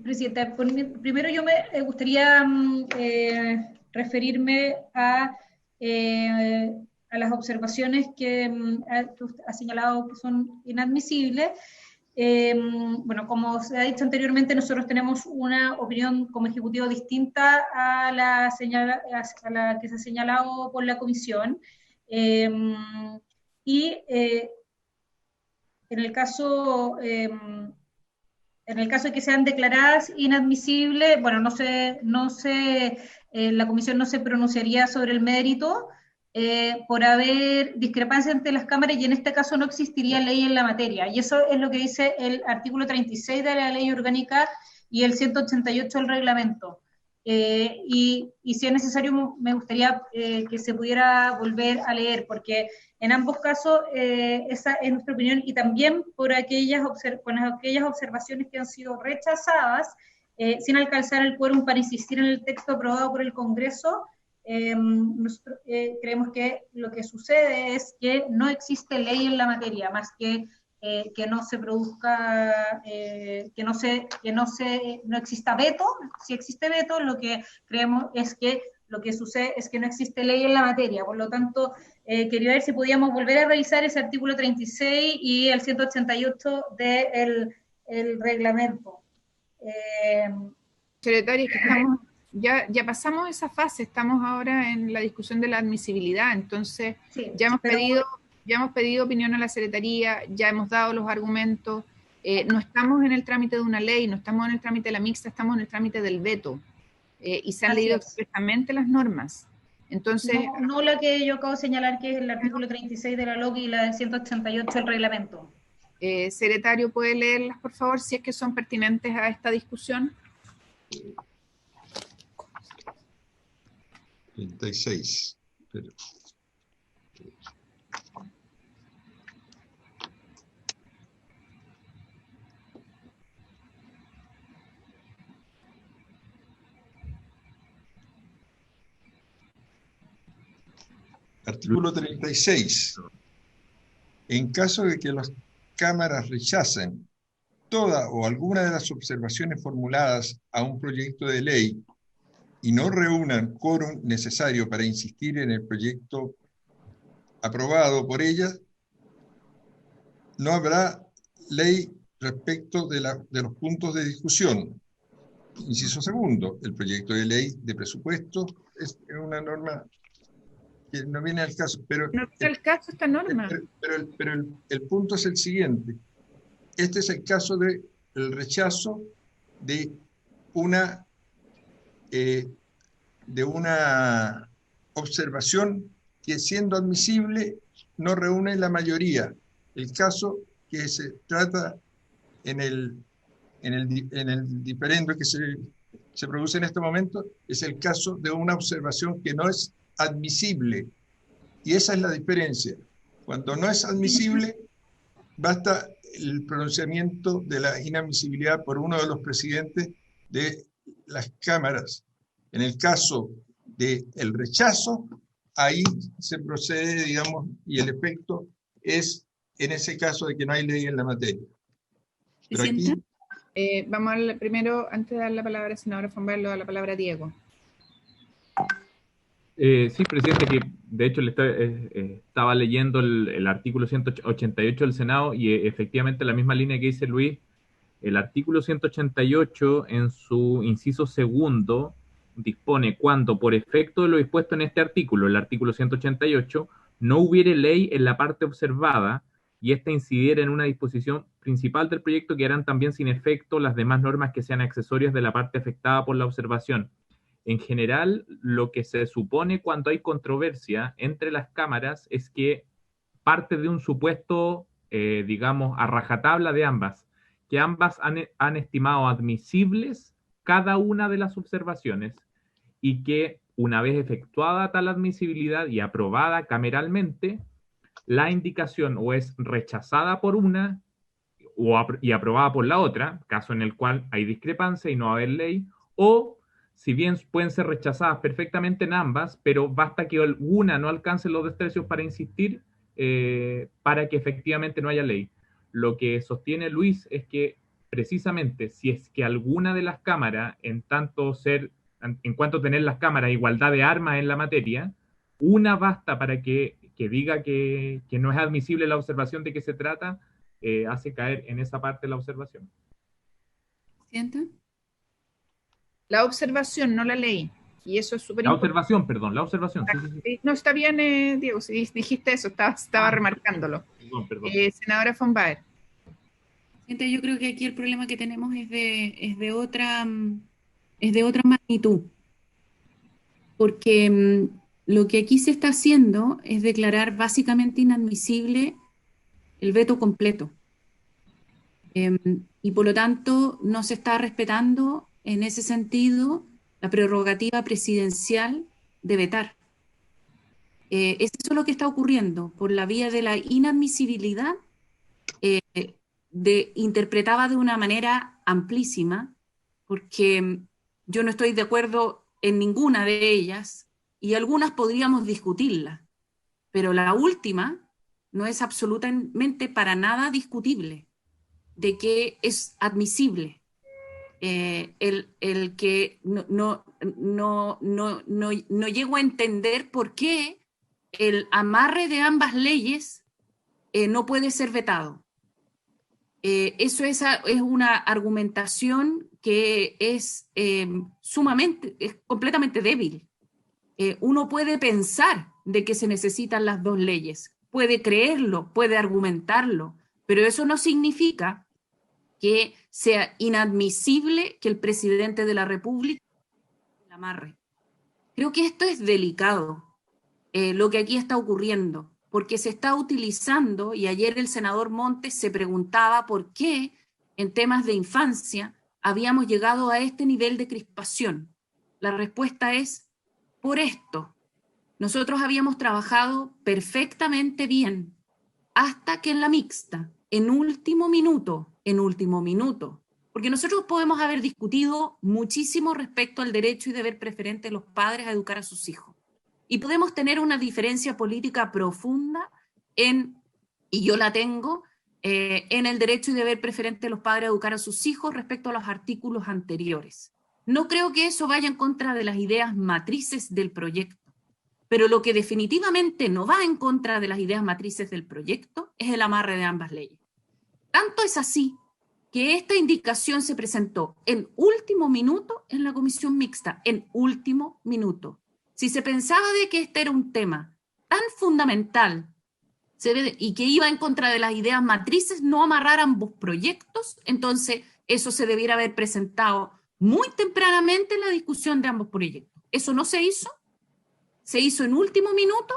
Presidenta, primero yo me gustaría referirme a las observaciones que ha señalado que son inadmisibles. Bueno, como se ha dicho anteriormente, nosotros tenemos una opinión como Ejecutivo distinta a la que se ha señalado por la Comisión. Y en el caso de que sean declaradas inadmisibles, bueno, la Comisión no se pronunciaría sobre el mérito, por haber discrepancia entre las cámaras, y en este caso no existiría ley en la materia. Y eso es lo que dice el artículo 36 de la Ley Orgánica y el 188 del reglamento. Y si es necesario, me gustaría que se pudiera volver a leer, porque en ambos casos esa es nuestra opinión, y también por aquellas observaciones que han sido rechazadas sin alcanzar el quórum para insistir en el texto aprobado por el Congreso. Nosotros creemos que lo que sucede es que no existe ley en la materia, más que no se produzca, no exista veto. Si existe veto, lo que creemos es que lo que sucede es que no existe ley en la materia. Por lo tanto, quería ver si podíamos volver a revisar ese artículo 36 y el 188 del reglamento. Secretaria, que estamos... Ya pasamos esa fase, estamos ahora en la discusión de la admisibilidad, entonces sí, ya hemos pedido opinión a la Secretaría, ya hemos dado los argumentos, no estamos en el trámite de una ley, no estamos en el trámite de la mixta, estamos en el trámite del veto, y se han leído expresamente las normas. Entonces, no la que yo acabo de señalar, que es el artículo 36 de la LOGI y la del 188 del reglamento. Secretario, ¿puede leerlas, por favor, si es que son pertinentes a esta discusión? 36. Pero... Artículo 36. En caso de que las cámaras rechacen toda o alguna de las observaciones formuladas a un proyecto de ley y no reúnan quórum necesario para insistir en el proyecto aprobado por ellas, no habrá ley respecto de los puntos de discusión. Inciso segundo, el proyecto de ley de presupuesto es una norma que no viene al caso. Pero no viene al caso esta norma. Pero el punto es el siguiente. Este es el caso del rechazo de una observación que, siendo admisible, no reúne la mayoría. El caso que se trata en el diferendo que se produce en este momento es el caso de una observación que no es admisible. Y esa es la diferencia. Cuando no es admisible, basta el pronunciamiento de la inadmisibilidad por uno de los presidentes de las cámaras. En el caso del rechazo, ahí se procede, digamos, y el efecto es en ese caso de que no hay ley en la materia. Pero aquí, vamos primero, antes de dar la palabra al senador von Baer, le doy la palabra a Diego. Sí, presidente, que de hecho estaba leyendo el artículo 188 del Senado y efectivamente la misma línea que dice Luis, el artículo 188 en su inciso segundo dispone cuando por efecto de lo dispuesto en este artículo, el artículo 188, no hubiere ley en la parte observada y ésta incidiera en una disposición principal del proyecto, quedarán también sin efecto las demás normas que sean accesorias de la parte afectada por la observación. En general, lo que se supone cuando hay controversia entre las cámaras es que parte de un supuesto, digamos, a rajatabla de ambas, que ambas han estimado admisibles cada una de las observaciones y que una vez efectuada tal admisibilidad y aprobada cameralmente, la indicación o es rechazada por una y aprobada por la otra, caso en el cual hay discrepancia y no va a haber ley, o si bien pueden ser rechazadas perfectamente en ambas, pero basta que alguna no alcance los 2 tercios para insistir, para que efectivamente no haya ley. Lo que sostiene Luis es que precisamente si es que alguna de las cámaras, en cuanto tener las cámaras igualdad de armas en la materia, una basta para que diga que no es admisible la observación de que se trata, hace caer en esa parte la observación. ¿Sienten? La observación, no la ley. Y eso es súper importante. La observación. Sí. No, está bien, Diego, si dijiste eso, estaba remarcándolo. Perdón. Senadora von Baer. Yo creo que aquí el problema que tenemos es de otra magnitud. Porque lo que aquí se está haciendo es declarar básicamente inadmisible el veto completo. Y por lo tanto no se está respetando en ese sentido la prerrogativa presidencial de vetar. Es eso lo que está ocurriendo por la vía de la inadmisibilidad, interpretada de una manera amplísima, porque yo no estoy de acuerdo en ninguna de ellas y algunas podríamos discutirlas, pero la última no es absolutamente para nada discutible, de que es admisible. El que no llego a entender por qué el amarre de ambas leyes no puede ser vetado. Eso es una argumentación que es completamente débil. Uno puede pensar de que se necesitan las 2 leyes, puede creerlo, puede argumentarlo, pero eso no significa que sea inadmisible que el presidente de la República la amarre. Creo que esto es delicado, lo que aquí está ocurriendo, porque se está utilizando, y ayer el senador Montes se preguntaba por qué en temas de infancia habíamos llegado a este nivel de crispación. La respuesta es por esto. Nosotros habíamos trabajado perfectamente bien, hasta que en la mixta, en último minuto, porque nosotros podemos haber discutido muchísimo respecto al derecho y deber preferente de los padres a educar a sus hijos. Y podemos tener una diferencia política profunda y yo la tengo, en el derecho y deber preferente de los padres a educar a sus hijos respecto a los artículos anteriores. No creo que eso vaya en contra de las ideas matrices del proyecto, pero lo que definitivamente no va en contra de las ideas matrices del proyecto es el amarre de ambas leyes. Tanto es así que esta indicación se presentó en último minuto en la comisión mixta, en último minuto. Si se pensaba de que este era un tema tan fundamental y que iba en contra de las ideas matrices, no amarrar ambos proyectos, entonces eso se debiera haber presentado muy tempranamente en la discusión de ambos proyectos. Eso no se hizo en último minuto,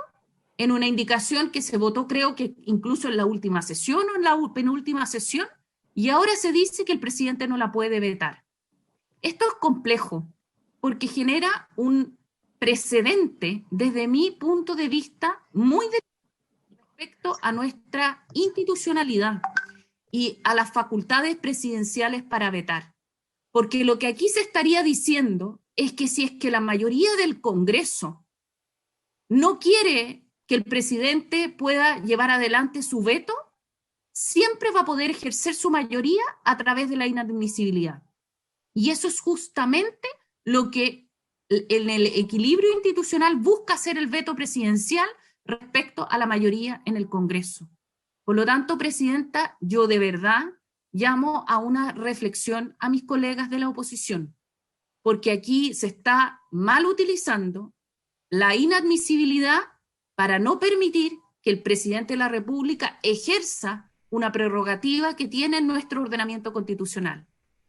en una indicación que se votó, creo que incluso en la última sesión o en la penúltima sesión, y ahora se dice que el presidente no la puede vetar. Esto es complejo, porque genera un precedente desde mi punto de vista muy respecto a nuestra institucionalidad y a las facultades presidenciales para vetar. Porque lo que aquí se estaría diciendo es que si es que la mayoría del Congreso no quiere que el presidente pueda llevar adelante su veto, siempre va a poder ejercer su mayoría a través de la inadmisibilidad. Y eso es justamente lo que en el equilibrio institucional busca hacer el veto presidencial respecto a la mayoría en el Congreso. Por lo tanto, Presidenta, yo de verdad llamo a una reflexión a mis colegas de la oposición, porque aquí se está mal utilizando la inadmisibilidad para no permitir que el presidente de la República ejerza una prerrogativa que tiene en nuestro ordenamiento constitucional,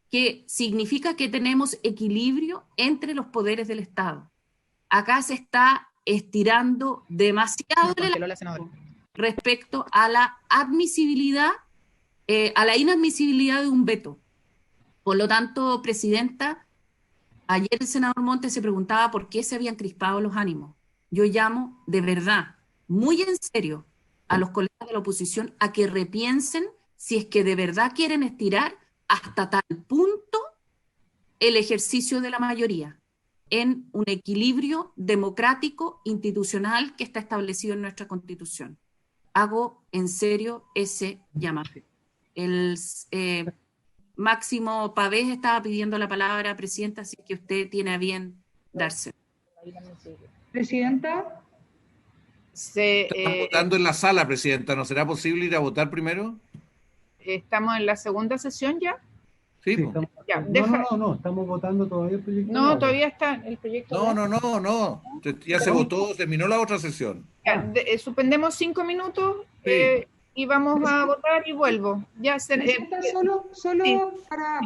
que significa que tenemos equilibrio entre los poderes del Estado. Acá se está estirando demasiado respecto a la admisibilidad, a la inadmisibilidad de un veto. Por lo tanto, Presidenta, ayer el senador Montes se preguntaba por qué se habían crispado los ánimos. Yo llamo de verdad, muy en serio, a los colegas de la oposición a que repiensen si es que de verdad quieren estirar hasta tal punto el ejercicio de la mayoría en un equilibrio democrático institucional que está establecido en nuestra Constitución. Hago en serio ese llamado. El Máximo Pavés estaba pidiendo la palabra, Presidenta, así que usted tiene a bien darse. Presidenta. Estamos votando en la sala, Presidenta. ¿No será posible ir a votar primero? ¿Estamos en la segunda sesión ya? Sí, Sí, pues. Ya, no, estamos votando todavía el proyecto. No, todavía está el proyecto. No. Ya se votó, terminó la otra sesión. Ya, suspendemos 5 minutos Sí. y vamos a votar y vuelvo. Ya Presidenta, solo sí.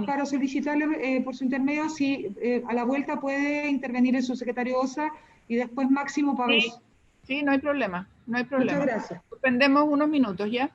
para solicitarle por su intermedio si a la vuelta puede intervenir el subsecretario Osa y después Máximo Pavés. Sí, no hay problema, no hay problema. Muchas gracias. Suspendemos unos minutos, ¿ya?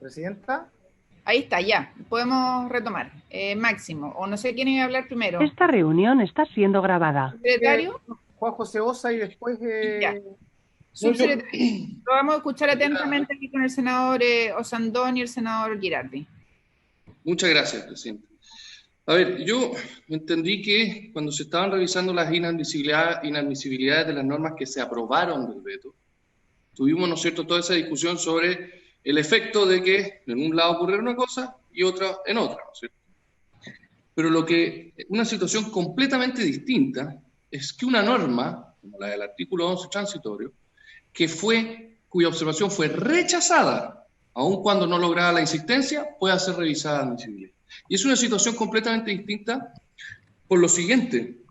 Presidenta. Ahí está, ya. Podemos retomar. Máximo, o no sé quién iba a hablar primero. Esta reunión está siendo grabada. ¿Secretario? Juan José Osa y después... Ya. Subsecretario. Lo vamos a escuchar atentamente aquí con el senador Osandón y el senador Girardi. Muchas gracias, presidente. A ver, yo entendí que cuando se estaban revisando las inadmisibilidades de las normas que se aprobaron del veto, tuvimos, ¿no es cierto?, toda esa discusión sobre el efecto de que en un lado ocurriera una cosa y otra en otra, ¿no es cierto? Pero una situación completamente distinta es que una norma, como la del artículo 11 transitorio, cuya observación fue rechazada, aun cuando no lograba la insistencia, pueda ser revisada de admisibilidad. Y es una situación completamente distinta por lo siguiente,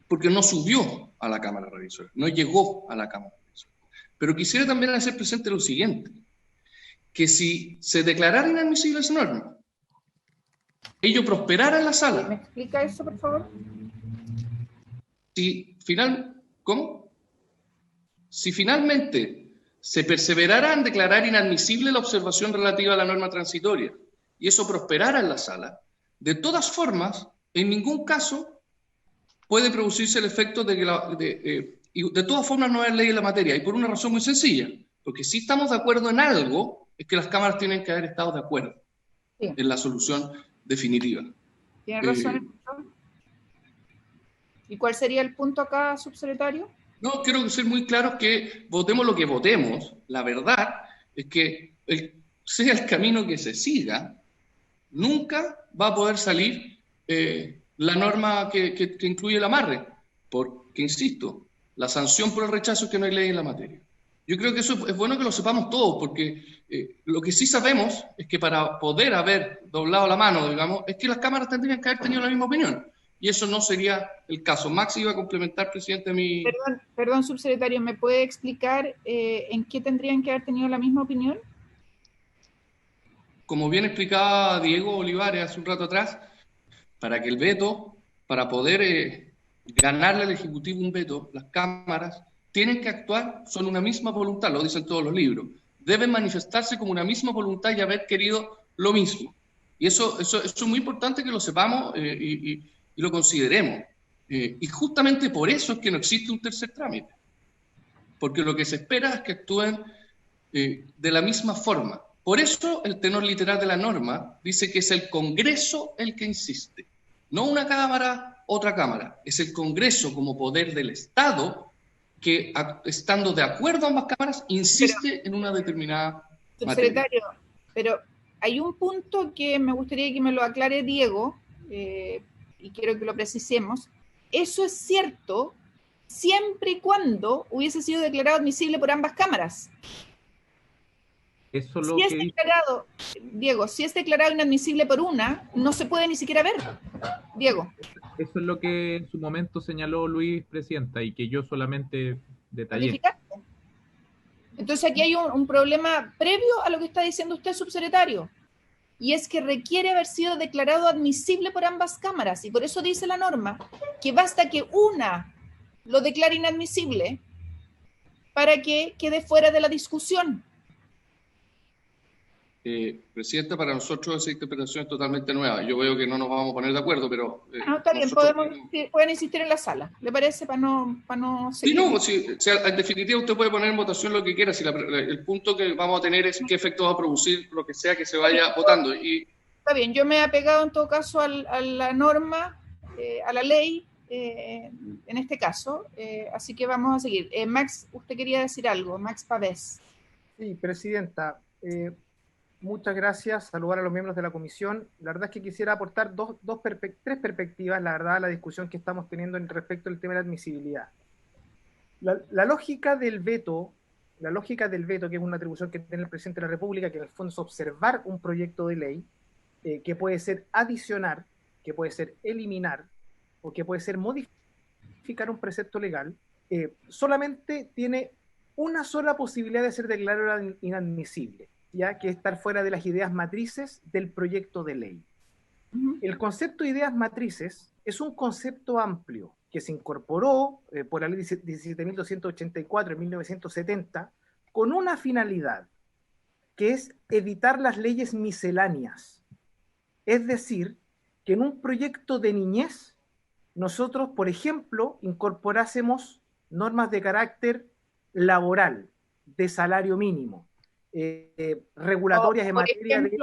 porque no subió a la Cámara Revisora, no llegó a la Cámara Revisora. Pero quisiera también hacer presente lo siguiente, que si se declarara inadmisible esa norma, ello prosperara en la sala. ¿Me explica eso, por favor? Si finalmente se perseverara en declarar inadmisible la observación relativa a la norma transitoria y eso prosperara en la sala, de todas formas, en ningún caso puede producirse el efecto de que de todas formas no hay ley en la materia, y por una razón muy sencilla, porque si estamos de acuerdo en algo, es que las cámaras tienen que haber estado de acuerdo en la solución definitiva. Tiene razón. ¿Y cuál sería el punto acá, subsecretario? No, quiero ser muy claro que votemos lo que votemos. La verdad es que sea el camino que se siga, nunca va a poder salir la norma que incluye el amarre, porque, insisto, la sanción por el rechazo es que no hay ley en la materia. Yo creo que eso es bueno que lo sepamos todos, porque lo que sí sabemos es que para poder haber doblado la mano, digamos, es que las cámaras tendrían que haber tenido la misma opinión. Y eso no sería el caso. Max iba a complementar, presidente, mi... Perdón, subsecretario, ¿me puede explicar en qué tendrían que haber tenido la misma opinión? Como bien explicaba Diego Olivares hace un rato atrás, para que el veto, para poder ganarle al Ejecutivo un veto, las cámaras tienen que actuar, son una misma voluntad, lo dicen todos los libros. Deben manifestarse como una misma voluntad y haber querido lo mismo. Y eso es muy importante que lo sepamos y lo consideremos. Y justamente por eso es que no existe un tercer trámite. Porque lo que se espera es que actúen de la misma forma. Por eso el tenor literal de la norma dice que es el Congreso el que insiste. No una cámara, otra cámara. Es el Congreso como poder del Estado que, estando de acuerdo ambas cámaras, insiste en una determinada subsecretario, materia. Pero hay un punto que me gustaría que me lo aclare Diego, y quiero que lo precisemos. Eso es cierto siempre y cuando hubiese sido declarado admisible por ambas cámaras. Eso lo si es declarado, Diego, si es declarado inadmisible por una, no se puede ni siquiera ver. Diego. Eso es lo que en su momento señaló Luis, presidenta, y que yo solamente detallé. Entonces aquí hay un problema previo a lo que está diciendo usted, subsecretario, y es que requiere haber sido declarado admisible por ambas cámaras, y por eso dice la norma que basta que una lo declare inadmisible para que quede fuera de la discusión. Presidenta, para nosotros esa interpretación es totalmente nueva. Yo veo que no nos vamos a poner de acuerdo, pero... no, está bien, pueden insistir en la sala. ¿Le parece? Para no seguir. Sí, no, en definitiva usted puede poner en votación lo que quiera. Si el punto que vamos a tener es qué efecto va a producir lo que sea que se vaya votando. Está bien, yo me he apegado en todo caso a la norma, a la ley, en este caso, así que vamos a seguir. Max, usted quería decir algo, Max Pavés. Sí, presidenta. Muchas gracias, saludar a los miembros de la comisión. La verdad es que quisiera aportar tres perspectivas, la verdad, a la discusión que estamos teniendo respecto al tema de la admisibilidad. La lógica del veto, que es una atribución que tiene el presidente de la República, que en el fondo es observar un proyecto de ley, que puede ser adicionar, que puede ser eliminar, o que puede ser modificar un precepto legal, solamente tiene una sola posibilidad de ser declarado inadmisible, ya que estar fuera de las ideas matrices del proyecto de ley. El concepto de ideas matrices es un concepto amplio que se incorporó por la ley 17.284 en 1970 con una finalidad, que es evitar las leyes misceláneas. Es decir, que en un proyecto de niñez, nosotros, por ejemplo, incorporásemos normas de carácter laboral, de salario mínimo, regulatorias en materia de...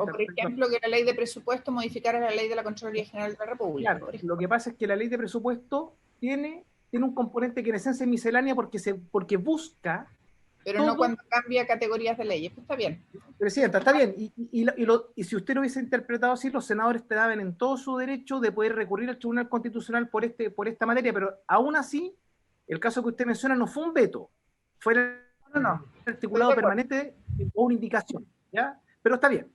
O por ejemplo, que la ley de presupuesto modificara la ley de la Contraloría General de la República. Claro, lo que pasa es que la ley de presupuesto tiene un componente que en esencia es miscelánea porque busca... Pero todo... no cuando cambia categorías de leyes. Pues está bien. Presidenta, está bien. Y si usted lo hubiese interpretado así, los senadores te daban en todo su derecho de poder recurrir al Tribunal Constitucional por esta materia, pero aún así, el caso que usted menciona no fue un veto, fue el articulado permanente o una indicación, ¿ya? Pero está bien.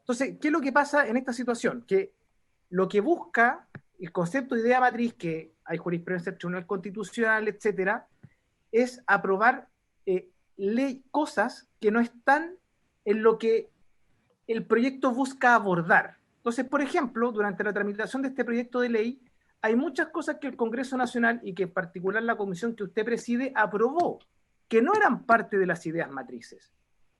Entonces, ¿qué es lo que pasa en esta situación? Que lo que busca el concepto de idea matriz, que hay jurisprudencia del Tribunal Constitucional, etcétera, es aprobar cosas que no están en lo que el proyecto busca abordar. Entonces, por ejemplo, durante la tramitación de este proyecto de ley, hay muchas cosas que el Congreso Nacional y que en particular la comisión que usted preside aprobó, que no eran parte de las ideas matrices.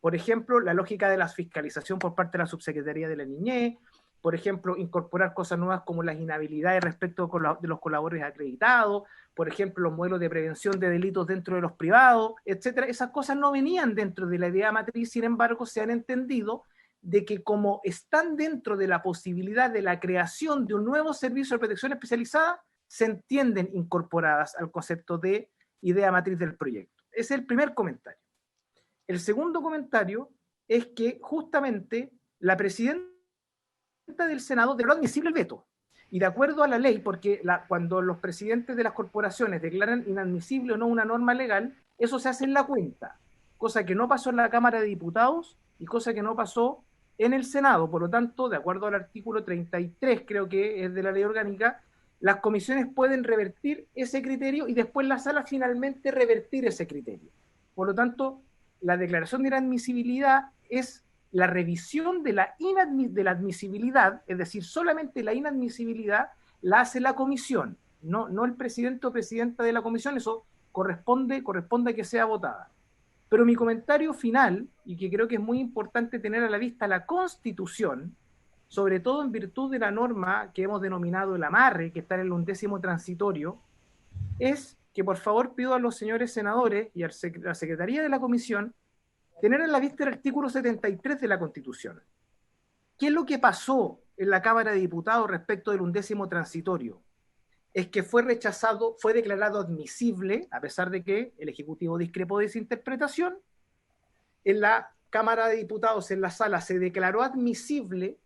Por ejemplo, la lógica de la fiscalización por parte de la Subsecretaría de la Niñez, por ejemplo, incorporar cosas nuevas como las inhabilidades respecto de los colaboradores acreditados, por ejemplo, los modelos de prevención de delitos dentro de los privados, etcétera. Esas cosas no venían dentro de la idea matriz, sin embargo, se han entendido de que como están dentro de la posibilidad de la creación de un nuevo servicio de protección especializada, se entienden incorporadas al concepto de idea matriz del proyecto. Ese es el primer comentario. El segundo comentario es que justamente la presidenta del Senado declaró admisible el veto. Y de acuerdo a la ley, porque cuando los presidentes de las corporaciones declaran inadmisible o no una norma legal, eso se hace en la cuenta, cosa que no pasó en la Cámara de Diputados y cosa que no pasó en el Senado. Por lo tanto, de acuerdo al artículo 33, creo que es de la ley orgánica, las comisiones pueden revertir ese criterio y después la sala finalmente revertir ese criterio. Por lo tanto, la declaración de inadmisibilidad es la revisión de la admisibilidad, es decir, solamente la inadmisibilidad la hace la comisión, no el presidente o presidenta de la comisión, eso corresponde a que sea votada. Pero mi comentario final, y que creo que es muy importante tener a la vista la Constitución, sobre todo en virtud de la norma que hemos denominado el amarre, que está en el 11º transitorio, es que por favor pido a los señores senadores y a la Secretaría de la Comisión tener a la vista el artículo 73 de la Constitución. ¿Qué es lo que pasó en la Cámara de Diputados respecto del 11º transitorio? Es que fue rechazado, fue declarado admisible, a pesar de que el Ejecutivo discrepó de esa interpretación. En la Cámara de Diputados, en la sala, se declaró admisible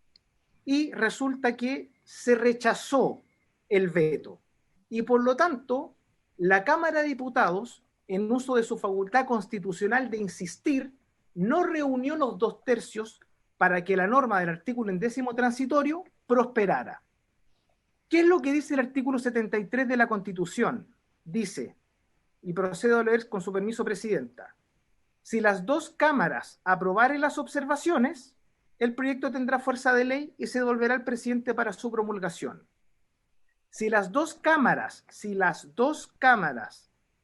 y resulta que se rechazó el veto. Y por lo tanto, la Cámara de Diputados, en uso de su facultad constitucional de insistir, no reunió los 2/3 para que la norma del artículo 11º transitorio prosperara. ¿Qué es lo que dice el artículo 73 de la Constitución? Dice, y procedo a leer con su permiso, Presidenta, si las dos cámaras aprobaren las observaciones, el proyecto tendrá fuerza de ley y se devolverá al presidente para su promulgación. Si las dos cámaras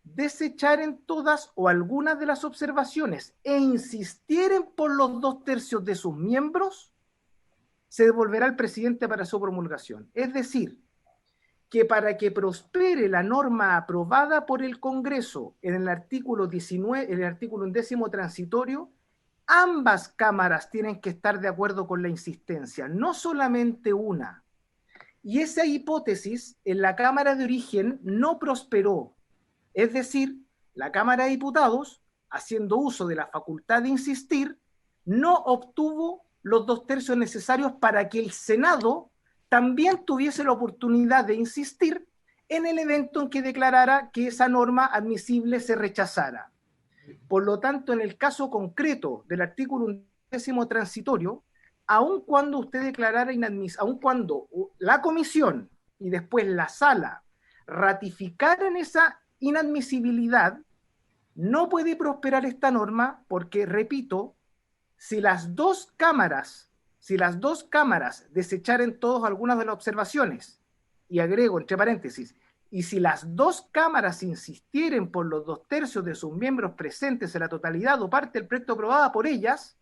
desecharen todas o algunas de las observaciones e insistieren por los 2/3 de sus miembros, se devolverá al presidente para su promulgación. Es decir, que para que prospere la norma aprobada por el Congreso en el artículo 19, en el artículo 11º transitorio, ambas cámaras tienen que estar de acuerdo con la insistencia, no solamente una. Y esa hipótesis en la Cámara de Origen no prosperó. Es decir, la Cámara de Diputados, haciendo uso de la facultad de insistir, no obtuvo los 2/3 necesarios para que el Senado también tuviese la oportunidad de insistir en el evento en que declarara que esa norma admisible se rechazara. Por lo tanto, en el caso concreto del artículo 11º transitorio, aun cuando usted declarara inadmisible, aun cuando la comisión y después la sala ratificaran esa inadmisibilidad, no puede prosperar esta norma porque, repito, si las dos cámaras desecharen todas algunas de las observaciones, y agrego entre paréntesis, y si las dos cámaras insistieren por los 2/3 de sus miembros presentes en la totalidad o parte del proyecto aprobada por ellas,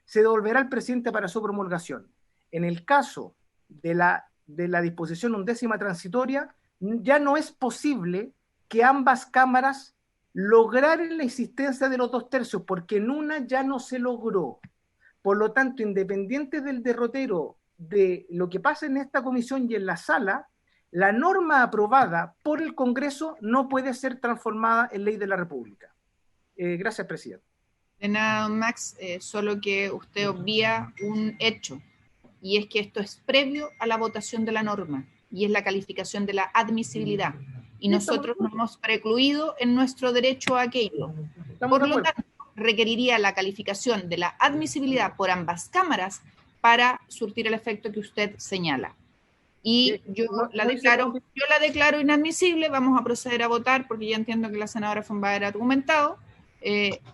se devolverá al presidente para su promulgación. En el caso de la disposición 11ª transitoria, ya no es posible que ambas cámaras lograran la existencia de los 2/3, porque en una ya no se logró. Por lo tanto, independiente del derrotero de lo que pasa en esta comisión y en la sala, la norma aprobada por el Congreso no puede ser transformada en ley de la República. Gracias, presidente. De nada, don Max, solo que usted obvia un hecho, y es que esto es previo a la votación de la norma, y es la calificación de la admisibilidad. Y nosotros nos hemos precluido en nuestro derecho a aquello. Por lo tanto, requeriría la calificación de la admisibilidad por ambas cámaras para surtir el efecto que usted señala. Y yo la declaro inadmisible. Vamos a proceder a votar, porque ya entiendo que la senadora Fonbaer ha argumentado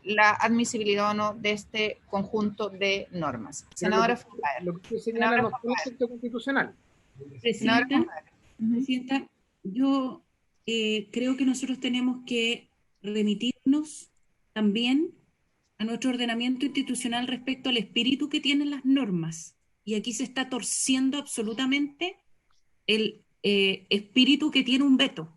la admisibilidad o no de este conjunto de normas. Senadora Fonbaer. Lo que usted señala no es efecto constitucional. Presidenta, yo creo que nosotros tenemos que remitirnos también a nuestro ordenamiento institucional respecto al espíritu que tienen las normas. Y aquí se está torciendo absolutamente el espíritu que tiene un veto.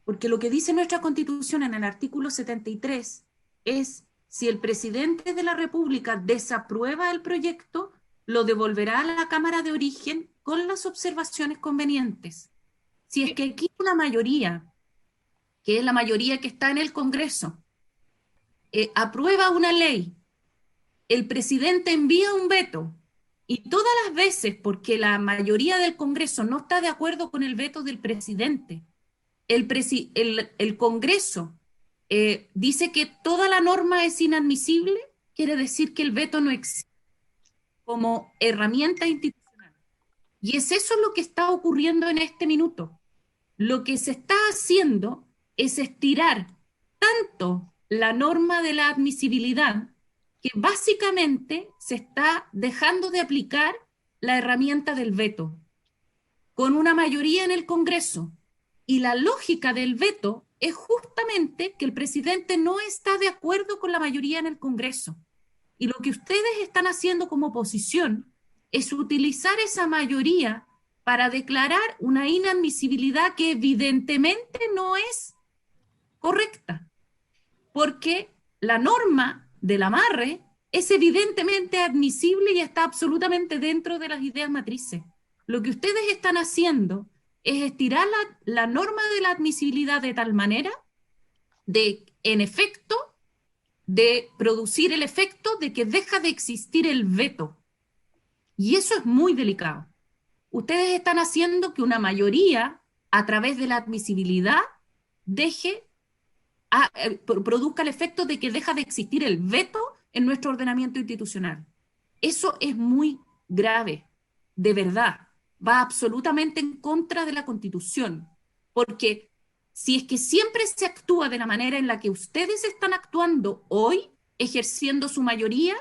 Porque lo que dice nuestra Constitución en el artículo 73 es: si el presidente de la República desaprueba el proyecto, lo devolverá a la Cámara de Origen con las observaciones convenientes. Si es que aquí una mayoría, que es la mayoría que está en el Congreso, aprueba una ley, el presidente envía un veto, y todas las veces, porque la mayoría del Congreso no está de acuerdo con el veto del presidente, el Congreso dice que toda la norma es inadmisible, quiere decir que el veto no existe como herramienta institucional. Y es eso lo que está ocurriendo en este minuto. Lo que se está haciendo es estirar tanto la norma de la admisibilidad que básicamente se está dejando de aplicar la herramienta del veto con una mayoría en el Congreso. Y la lógica del veto es justamente que el presidente no está de acuerdo con la mayoría en el Congreso. Y lo que ustedes están haciendo como oposición es utilizar esa mayoría para declarar una inadmisibilidad que evidentemente no es correcta. Porque la norma del amarre es evidentemente admisible y está absolutamente dentro de las ideas matrices. Lo que ustedes están haciendo es estirar la norma de la admisibilidad de tal manera de, en efecto, de producir el efecto de que deja de existir el veto. Y eso es muy delicado. Ustedes están haciendo que una mayoría, a través de la admisibilidad, produzca el efecto de que deja de existir el veto en nuestro ordenamiento institucional. Eso es muy grave, de verdad. Va absolutamente en contra de la Constitución, porque si es que siempre se actúa de la manera en la que ustedes están actuando hoy, ejerciendo su mayoría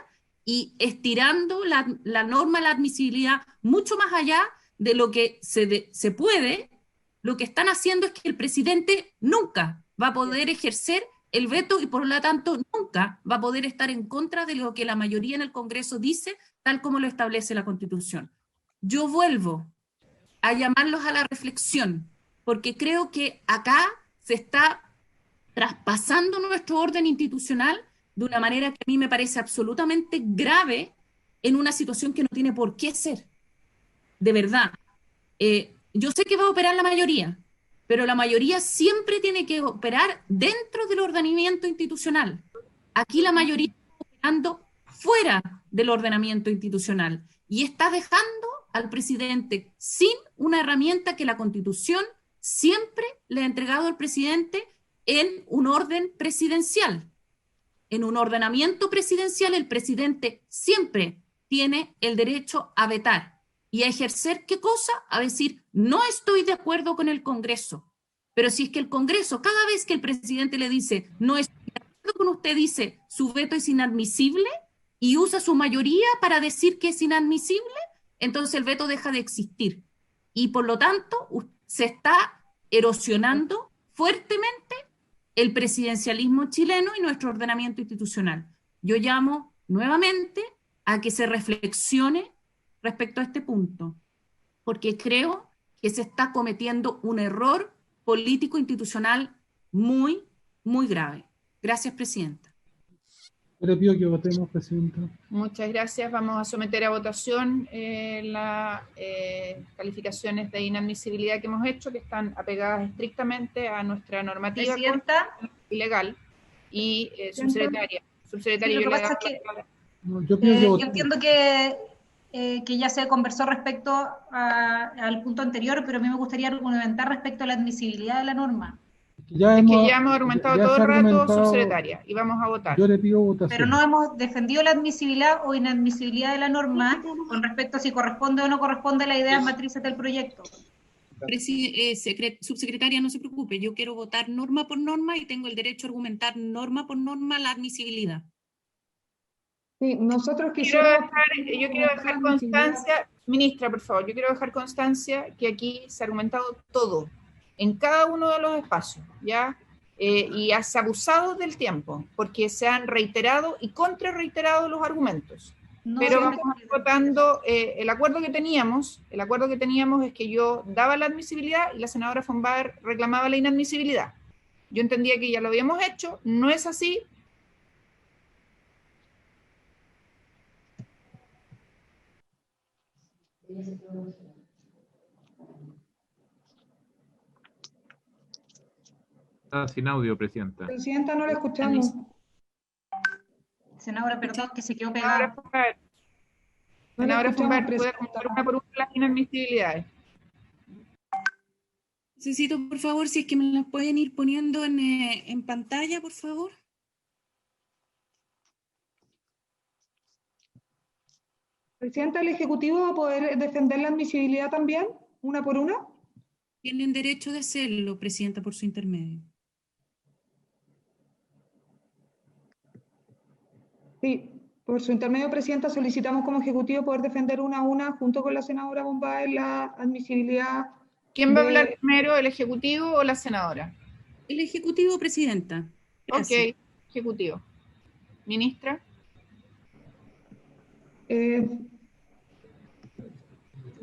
y estirando la norma de la admisibilidad mucho más allá de lo que se puede, lo que están haciendo es que el presidente nunca va a poder ejercer el veto y por lo tanto nunca va a poder estar en contra de lo que la mayoría en el Congreso dice, tal como lo establece la Constitución. Yo vuelvo a llamarlos a la reflexión, porque creo que acá se está traspasando nuestro orden institucional de una manera que a mí me parece absolutamente grave en una situación que no tiene por qué ser. De verdad. Yo sé que va a operar la mayoría, pero la mayoría siempre tiene que operar dentro del ordenamiento institucional. Aquí la mayoría está operando fuera del ordenamiento institucional y está dejando al presidente sin una herramienta que la Constitución siempre le ha entregado al presidente en un orden presidencial. En un ordenamiento presidencial, el presidente siempre tiene el derecho a vetar y a ejercer, ¿qué cosa? A decir, no estoy de acuerdo con el Congreso. Pero si es que el Congreso, cada vez que el presidente le dice, no estoy de acuerdo con usted, dice, su veto es inadmisible y usa su mayoría para decir que es inadmisible, entonces el veto deja de existir. Y por lo tanto, se está erosionando fuertemente el presidencialismo chileno y nuestro ordenamiento institucional. Yo llamo nuevamente a que se reflexione respecto a este punto, porque creo que se está cometiendo un error político institucional muy, muy grave. Gracias, Presidenta. Yo le pido que votemos, Presidenta. Muchas gracias. Vamos a someter a votación las calificaciones de inadmisibilidad que hemos hecho, que están apegadas estrictamente a nuestra normativa y legal. Y subsecretaria, Sí, lo que yo le pasa doy es que No, yo pido que yo votemos. entiendo que ya se conversó respecto al punto anterior, pero a mí me gustaría argumentar respecto a la admisibilidad de la norma. Ya es que hemos, ya hemos argumentado ya todo se el ha rato, argumentado. subsecretaria, y vamos a votar. Yo le pido Pero votación. no hemos defendido la admisibilidad o inadmisibilidad de la norma con respecto a si corresponde o no corresponde a las ideas matrices del proyecto. Subsecretaria, no se preocupe, yo quiero votar norma por norma y tengo el derecho a argumentar norma por norma la admisibilidad. Sí, nosotros quisiéramos... Yo quiero dejar constancia, ministra, por favor, yo quiero dejar constancia que aquí se ha argumentado todo, en cada uno de los espacios, ¿ya? Y se ha abusado del tiempo, porque se han reiterado y contrarreiterado los argumentos. No, pero sí, vamos votando, el acuerdo que teníamos es que yo daba la admisibilidad y la senadora von Baer reclamaba la inadmisibilidad. Yo entendía que ya lo habíamos hecho, no es así. Está sin audio, Presidenta. Presidenta, no la escuchamos. Senadora, perdón, que se quedó pegada. Senadora von Baer, Presidenta. ¿puede argumentar una por una las inadmisibilidades? Necesito, por favor, si es que me las pueden ir poniendo en pantalla, por favor. Presidenta, ¿el Ejecutivo va a poder defender la admisibilidad también, una por una? Tienen derecho de hacerlo, Presidenta, por su intermedio. Sí, por su intermedio, Presidenta, solicitamos como Ejecutivo poder defender una a una, junto con la senadora von Baer, la admisibilidad. ¿Quién va a hablar primero, el Ejecutivo o la senadora? El Ejecutivo, Presidenta. Gracias. Ok, Ejecutivo. Ministra.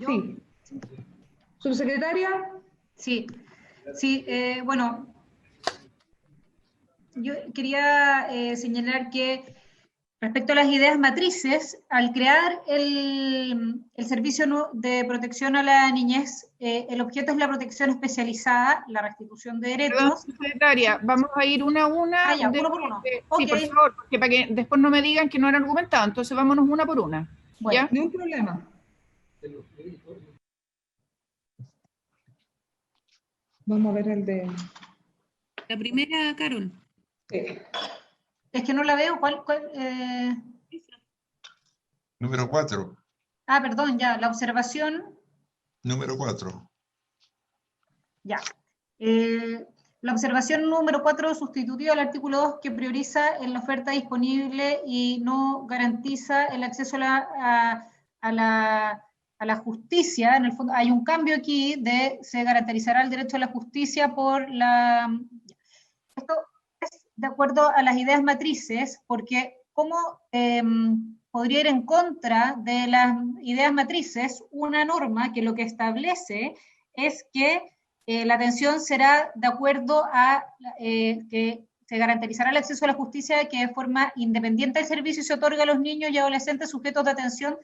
Sí. ¿Subsecretaria? Sí, bueno, yo quería señalar que respecto a las ideas matrices, al crear el servicio de protección a la niñez, el objeto es la protección especializada, la restitución de derechos. Perdón, secretaria, vamos a ir una a una. Uno por uno. Sí, Okay. por favor, porque para que después no me digan que no era argumentado, entonces vámonos una por una. Bueno, ¿ya? No hay un problema. Vamos a ver el de... La primera, Carol. Sí. Es que no la veo. ¿Cuál? Número 4. Ah, perdón, ya, la observación. Número 4. Ya. La observación número 4 sustitutiva al artículo 2 que prioriza en la oferta disponible y no garantiza el acceso a la justicia. En el fondo hay un cambio aquí se garantizará el derecho a la justicia por la... Esto es de acuerdo a las ideas matrices, porque ¿cómo podría ir en contra de las ideas matrices una norma que lo que establece es que la atención será de acuerdo a que se garantizará el acceso a la justicia que de forma independiente del servicio se otorga a los niños y adolescentes sujetos de atención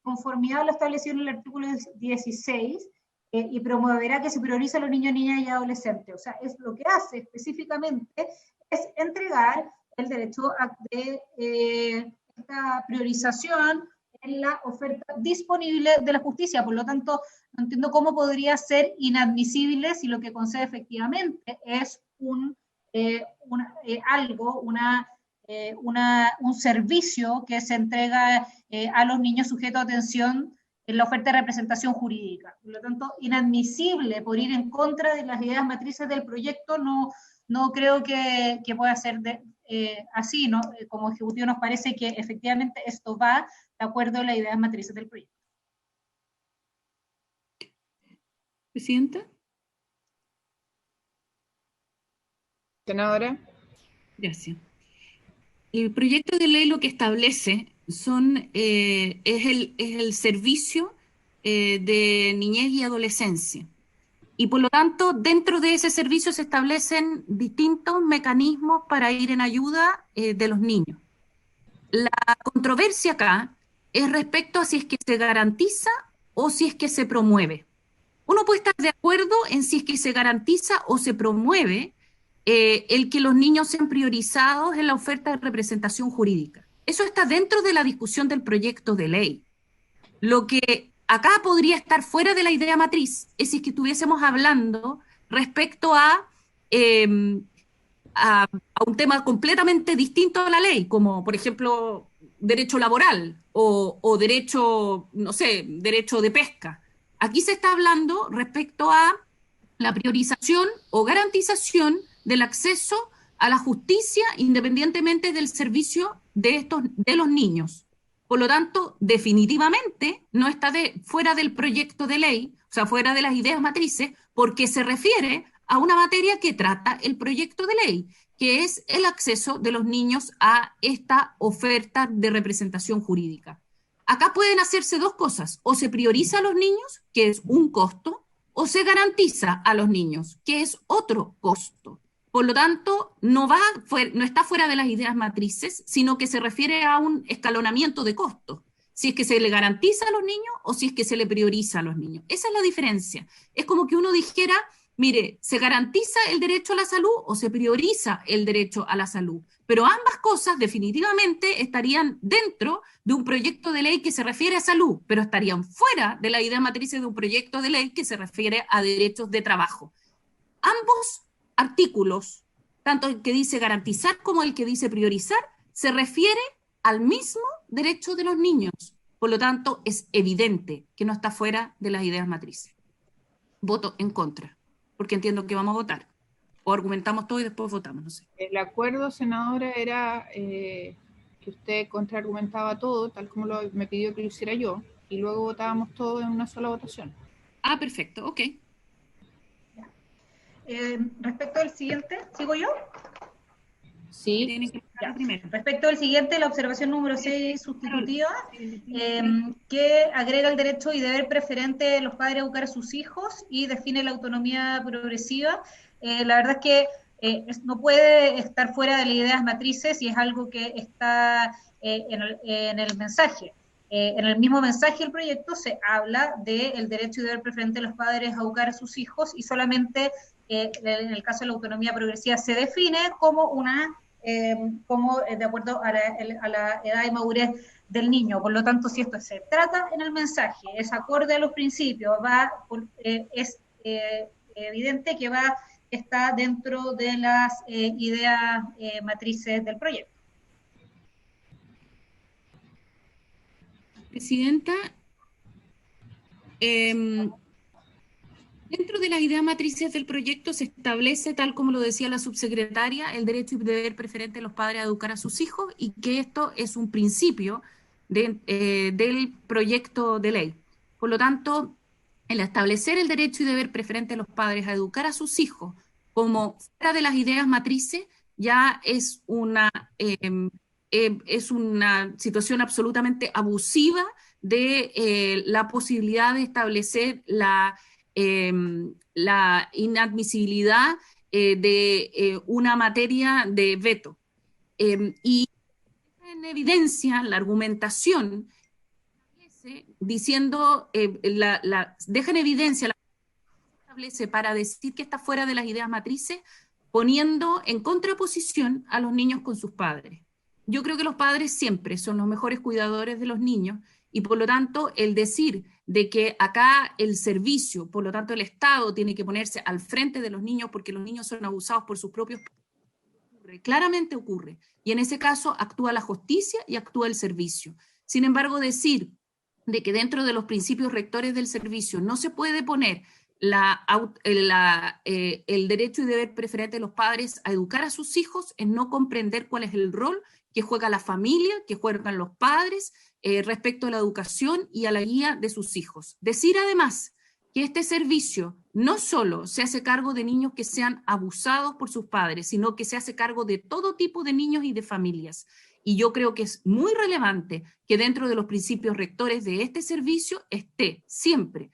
conformidad a lo establecido en el artículo 16 y promoverá que se priorice a los niños, niñas y adolescentes. O sea, es lo que hace específicamente es entregar el derecho de esta priorización en la oferta disponible de la justicia. Por lo tanto, no entiendo cómo podría ser inadmisible si lo que concede efectivamente es un servicio que se entrega a los niños sujetos a atención en la oferta de representación jurídica. Por lo tanto, inadmisible por ir en contra de las ideas matrices del proyecto, no creo que pueda ser así, ¿no? Como Ejecutivo nos parece que efectivamente esto va de acuerdo a las ideas matrices del proyecto. Presidenta. Senadora. Gracias. El proyecto de ley lo que establece es el servicio de niñez y adolescencia. Y por lo tanto, dentro de ese servicio se establecen distintos mecanismos para ir en ayuda de los niños. La controversia acá es respecto a si es que se garantiza o si es que se promueve. Uno puede estar de acuerdo en si es que se garantiza o se promueve el que los niños sean priorizados en la oferta de representación jurídica. Eso está dentro de la discusión del proyecto de ley. Lo que acá podría estar fuera de la idea matriz es si es que estuviésemos hablando respecto a un tema completamente distinto a la ley, como por ejemplo derecho laboral o derecho, no sé, derecho de pesca. Aquí se está hablando respecto a la priorización o garantización del acceso a la justicia independientemente del servicio de los niños. Por lo tanto, definitivamente no está fuera del proyecto de ley, o sea, fuera de las ideas matrices, porque se refiere a una materia que trata el proyecto de ley, que es el acceso de los niños a esta oferta de representación jurídica. Acá pueden hacerse dos cosas: o se prioriza a los niños, que es un costo, o se garantiza a los niños, que es otro costo. Por lo tanto, no está fuera de las ideas matrices, sino que se refiere a un escalonamiento de costos. Si es que se le garantiza a los niños o si es que se le prioriza a los niños. Esa es la diferencia. Es como que uno dijera, mire, ¿se garantiza el derecho a la salud o se prioriza el derecho a la salud? Pero ambas cosas definitivamente estarían dentro de un proyecto de ley que se refiere a salud, pero estarían fuera de la idea matriz de un proyecto de ley que se refiere a derechos de trabajo. Ambos artículos, tanto el que dice garantizar como el que dice priorizar, se refiere al mismo derecho de los niños. Por lo tanto, es evidente que no está fuera de las ideas matrices. Voto en contra, porque entiendo que vamos a votar. O argumentamos todo y después votamos, no sé. El acuerdo, senadora, era que usted contraargumentaba todo, tal como me pidió que lo hiciera yo, y luego votábamos todo en una sola votación. Ah, perfecto, ok. Respecto al siguiente, ¿sigo yo? Sí. Tienen que votar primero. Respecto al siguiente, la observación número 6 sustitutiva, que agrega el derecho y deber preferente de los padres a educar a sus hijos y define la autonomía progresiva. La verdad es que no puede estar fuera de las ideas matrices y es algo que está en el mensaje. En el mismo mensaje del proyecto se habla del derecho y deber preferente de los padres a educar a sus hijos y solamente en el caso de la autonomía progresiva se define como de acuerdo a la edad de madurez del niño. Por lo tanto, si esto se trata en el mensaje, es acorde a los principios, es evidente que está dentro de las ideas matrices del proyecto. Presidenta, dentro de las ideas matrices del proyecto se establece, tal como lo decía la subsecretaria, el derecho y deber preferente de los padres a educar a sus hijos y que esto es un principio del proyecto de ley. Por lo tanto, el establecer el derecho y deber preferente de los padres a educar a sus hijos como fuera de las ideas matrices ya es una situación absolutamente abusiva de la posibilidad de establecer la inadmisibilidad de una materia de veto. Y en evidencia la argumentación diciendo, deja en evidencia la establece para decir que está fuera de las ideas matrices, poniendo en contraposición a los niños con sus padres. Yo creo que los padres siempre son los mejores cuidadores de los niños y por lo tanto el decir de que acá el servicio, por lo tanto el Estado tiene que ponerse al frente de los niños porque los niños son abusados por sus propios padres, claramente ocurre. Y en ese caso actúa la justicia y actúa el servicio. Sin embargo, decir de que dentro de los principios rectores del servicio no se puede poner el derecho y deber preferente de los padres a educar a sus hijos es no comprender cuál es el rol que juega la familia, que juegan los padres respecto a la educación y a la guía de sus hijos. Decir además que este servicio no solo se hace cargo de niños que sean abusados por sus padres, sino que se hace cargo de todo tipo de niños y de familias. Y yo creo que es muy relevante que dentro de los principios rectores de este servicio esté siempre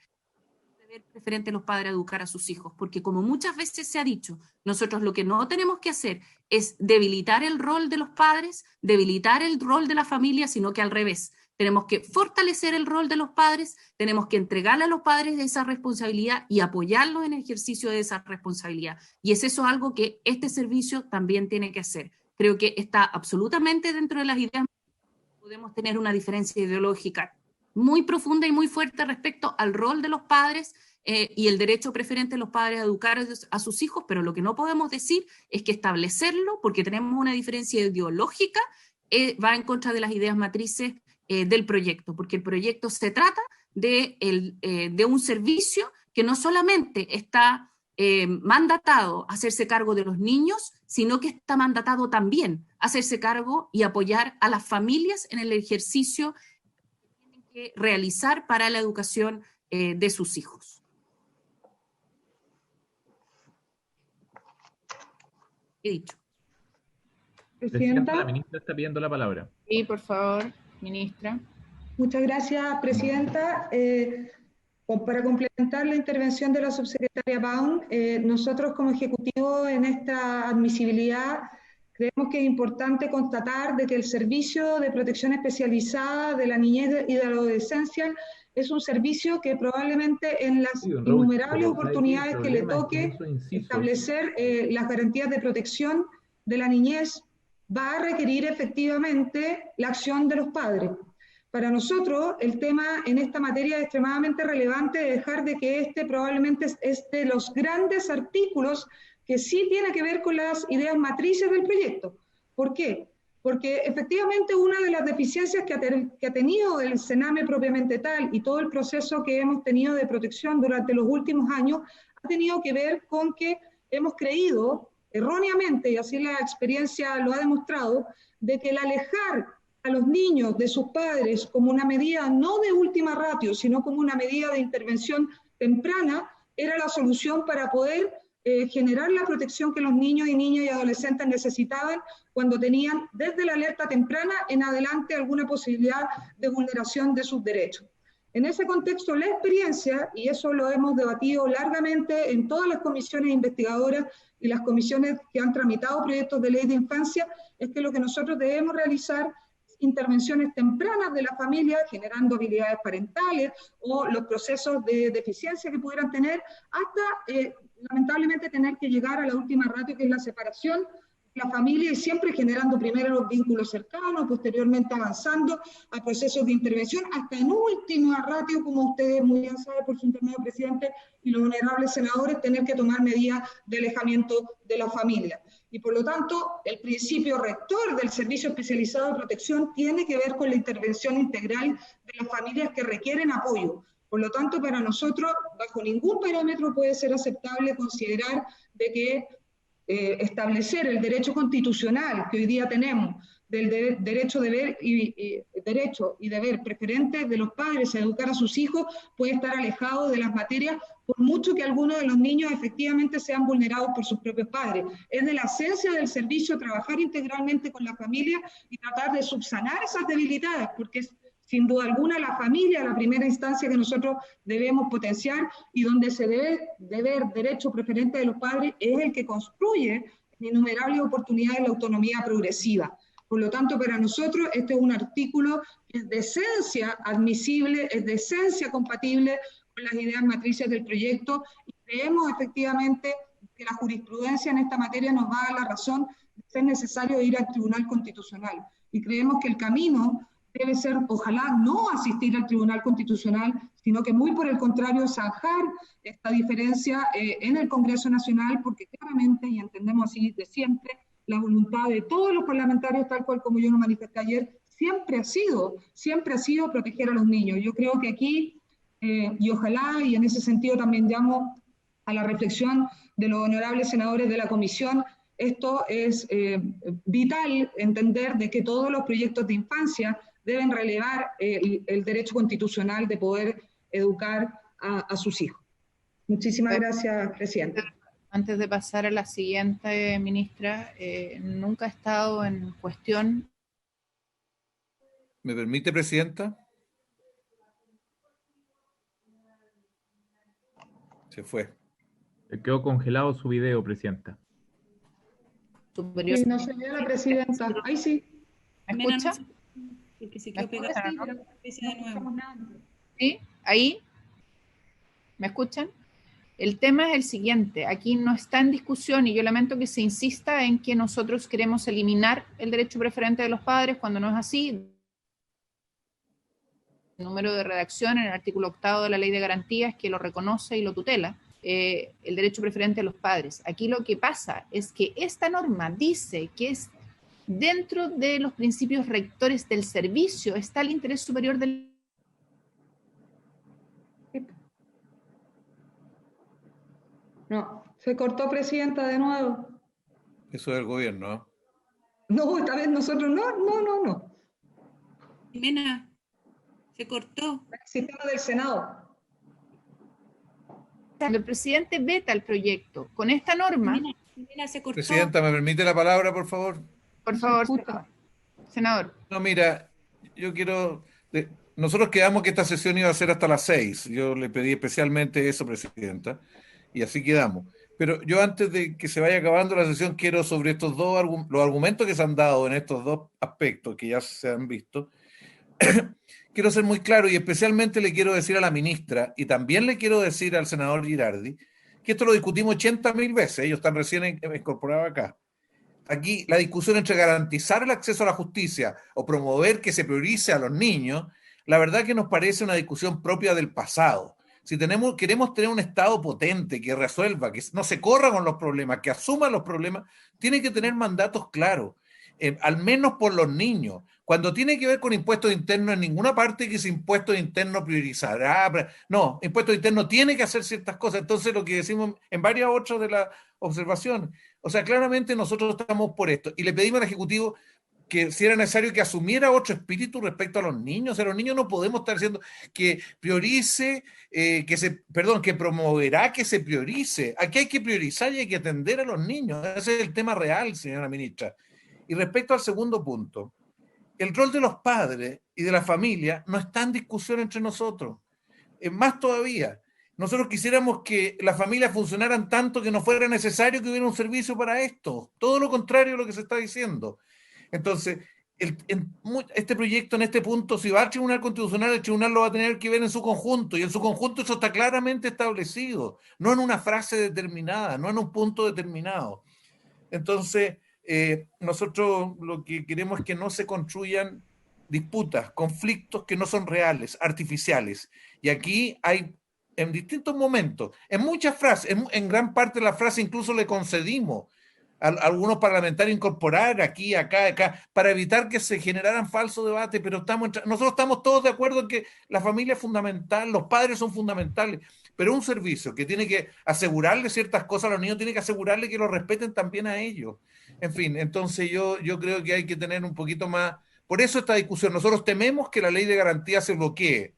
el deber preferente de los padres a educar a sus hijos, porque como muchas veces se ha dicho, nosotros lo que no tenemos que hacer es debilitar el rol de los padres, debilitar el rol de la familia, sino que al revés. Tenemos que fortalecer el rol de los padres, tenemos que entregarle a los padres esa responsabilidad y apoyarlos en el ejercicio de esa responsabilidad. Y es eso algo que este servicio también tiene que hacer. Creo que está absolutamente dentro de las ideas. Podemos tener una diferencia ideológica muy profunda y muy fuerte respecto al rol de los padres y el derecho preferente de los padres a educar a sus hijos, pero lo que no podemos decir es que establecerlo, porque tenemos una diferencia ideológica, va en contra de las ideas matrices del proyecto, porque el proyecto se trata de un servicio que no solamente está mandatado a hacerse cargo de los niños, sino que está mandatado también a hacerse cargo y apoyar a las familias en el ejercicio que tienen que realizar para la educación de sus hijos. He dicho. Presidenta. La ministra está pidiendo la palabra. Sí, por favor, ministra. Muchas gracias, Presidenta. Para complementar la intervención de la subsecretaria Baum, nosotros como Ejecutivo en esta admisibilidad creemos que es importante constatar de que el servicio de protección especializada de la niñez y de la adolescencia es un servicio que probablemente en las innumerables oportunidades que le toque establecer las garantías de protección de la niñez va a requerir efectivamente la acción de los padres. Para nosotros, el tema en esta materia es extremadamente relevante de dejar de que este probablemente es de los grandes artículos que sí tiene que ver con las ideas matrices del proyecto. ¿Por qué? Porque efectivamente una de las deficiencias que ha tenido el Sename propiamente tal y todo el proceso que hemos tenido de protección durante los últimos años ha tenido que ver con que hemos creído erróneamente, y así la experiencia lo ha demostrado, de que el alejar a los niños de sus padres como una medida no de última ratio, sino como una medida de intervención temprana, era la solución para poder generar la protección que los niños y niñas y adolescentes necesitaban cuando tenían desde la alerta temprana en adelante alguna posibilidad de vulneración de sus derechos. En ese contexto, la experiencia, y eso lo hemos debatido largamente en todas las comisiones investigadoras y las comisiones que han tramitado proyectos de ley de infancia, es que lo que nosotros debemos realizar es intervenciones tempranas de la familia, generando habilidades parentales o los procesos de deficiencia que pudieran tener, hasta lamentablemente tener que llegar a la última ratio, que es la separación de la familia, y siempre generando primero los vínculos cercanos, posteriormente avanzando a procesos de intervención, hasta en última ratio, como ustedes muy bien saben por su intermedio, presidente, y los honorables senadores, tener que tomar medidas de alejamiento de la familia. Y por lo tanto, el principio rector del Servicio Especializado de Protección tiene que ver con la intervención integral de las familias que requieren apoyo. Por lo tanto, para nosotros, bajo ningún parámetro puede ser aceptable considerar de que establecer el derecho constitucional que hoy día tenemos del derecho y deber preferente de los padres a educar a sus hijos puede estar alejado de las materias, por mucho que algunos de los niños efectivamente sean vulnerados por sus propios padres. Es de la esencia del servicio trabajar integralmente con la familia y tratar de subsanar esas debilidades, porque es sin duda alguna la familia, la primera instancia que nosotros debemos potenciar y donde se debe ver derecho preferente de los padres es el que construye innumerables oportunidades de la autonomía progresiva. Por lo tanto, para nosotros este es un artículo que es de esencia admisible, es de esencia compatible con las ideas matrices del proyecto y creemos efectivamente que la jurisprudencia en esta materia nos va a dar la razón de ser necesario ir al Tribunal Constitucional. Y creemos que el camino debe ser, ojalá, no asistir al Tribunal Constitucional, sino que muy por el contrario, zanjar esta diferencia en el Congreso Nacional, porque claramente, y entendemos así de siempre, la voluntad de todos los parlamentarios, tal cual como yo lo manifesté ayer, siempre ha sido proteger a los niños. Yo creo que aquí, y ojalá, y en ese sentido también llamo a la reflexión de los honorables senadores de la comisión, esto es vital entender de que todos los proyectos de infancia deben relevar el derecho constitucional de poder educar a sus hijos. Muchísimas gracias, Presidenta. Antes de pasar a la siguiente, ministra, nunca ha estado en cuestión. ¿Me permite, Presidenta? Se fue. Quedó congelado su video, Presidenta. Superior. Sí, no se ve a la Presidenta. Ahí sí. ¿Me escucha? Porque se quedó pegado. Empieza de nuevo. ¿Sí? ¿Ahí? ¿Me escuchan? El tema es el siguiente. Aquí no está en discusión y yo lamento que se insista en que nosotros queremos eliminar el derecho preferente de los padres cuando no es así. El número de redacción en el artículo 8 de la Ley de Garantías que lo reconoce y lo tutela. El derecho preferente de los padres. Aquí lo que pasa es que esta norma dice que es dentro de los principios rectores del servicio está el interés superior del... No, se cortó, Presidenta, de nuevo. Eso es el gobierno, ¿no? No, esta vez nosotros no. Jimena, se cortó. El sistema del Senado. Cuando el presidente veta el proyecto con esta norma... Jimena, se cortó. Presidenta, ¿me permite la palabra, por favor? Por favor, senador. No, mira, yo quiero... Nosotros quedamos que esta sesión iba a ser hasta las 6. Yo le pedí especialmente eso, Presidenta, y así quedamos. Pero yo antes de que se vaya acabando la sesión, quiero sobre estos dos los argumentos que se han dado en estos dos aspectos que ya se han visto, quiero ser muy claro y especialmente le quiero decir a la ministra y también le quiero decir al senador Girardi que esto lo discutimos 80.000 veces, ellos están recién incorporados acá. Aquí la discusión entre garantizar el acceso a la justicia o promover que se priorice a los niños, la verdad que nos parece una discusión propia del pasado. Si queremos tener un Estado potente que resuelva, que no se corra con los problemas, que asuma los problemas, tiene que tener mandatos claros, al menos por los niños. Cuando tiene que ver con impuestos internos, en ninguna parte que ese impuesto interno priorizará. No, impuesto interno tiene que hacer ciertas cosas. Entonces, lo que decimos en varias otras de las observaciones, o sea, claramente nosotros estamos por esto. Y le pedimos al Ejecutivo que si era necesario que asumiera otro espíritu respecto a los niños. O sea, los niños no podemos estar diciendo que priorice, que promoverá que se priorice. Aquí hay que priorizar y hay que atender a los niños. Ese es el tema real, señora ministra. Y respecto al segundo punto, el rol de los padres y de la familia no está en discusión entre nosotros. Más todavía, nosotros quisiéramos que las familias funcionaran tanto que no fuera necesario que hubiera un servicio para esto. Todo lo contrario de lo que se está diciendo. Entonces, este proyecto en este punto, si va al Tribunal Constitucional, el Tribunal lo va a tener que ver en su conjunto, y en su conjunto eso está claramente establecido, no en una frase determinada, no en un punto determinado. Entonces, nosotros lo que queremos es que no se construyan disputas, conflictos que no son reales, artificiales. Y aquí hay, en distintos momentos, en muchas frases, en gran parte de la frase incluso le concedimos a algunos parlamentarios incorporar aquí, acá, para evitar que se generaran falsos debates, pero nosotros estamos todos de acuerdo en que la familia es fundamental, los padres son fundamentales, pero un servicio que tiene que asegurarle ciertas cosas a los niños, tiene que asegurarle que lo respeten también a ellos. En fin, entonces yo creo que hay que tener un poquito más... Por eso esta discusión, nosotros tememos que la ley de garantía se bloquee.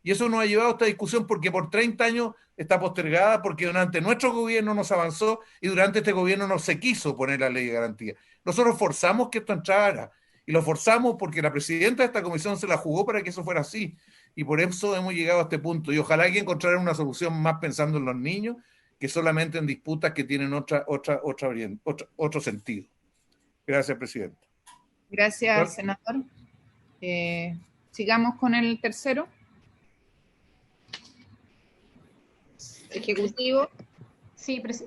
Y eso nos ha llevado a esta discusión porque por 30 años está postergada, porque durante nuestro gobierno no se avanzó y durante este gobierno no se quiso poner la ley de garantía. Nosotros forzamos que esto entrara y lo forzamos porque la presidenta de esta comisión se la jugó para que eso fuera así. Y por eso hemos llegado a este punto. Y ojalá que encontraran una solución más pensando en los niños que solamente en disputas que tienen otro sentido. Gracias, presidenta. Gracias, senador. Sigamos con el tercero. Ejecutivo. Sí, es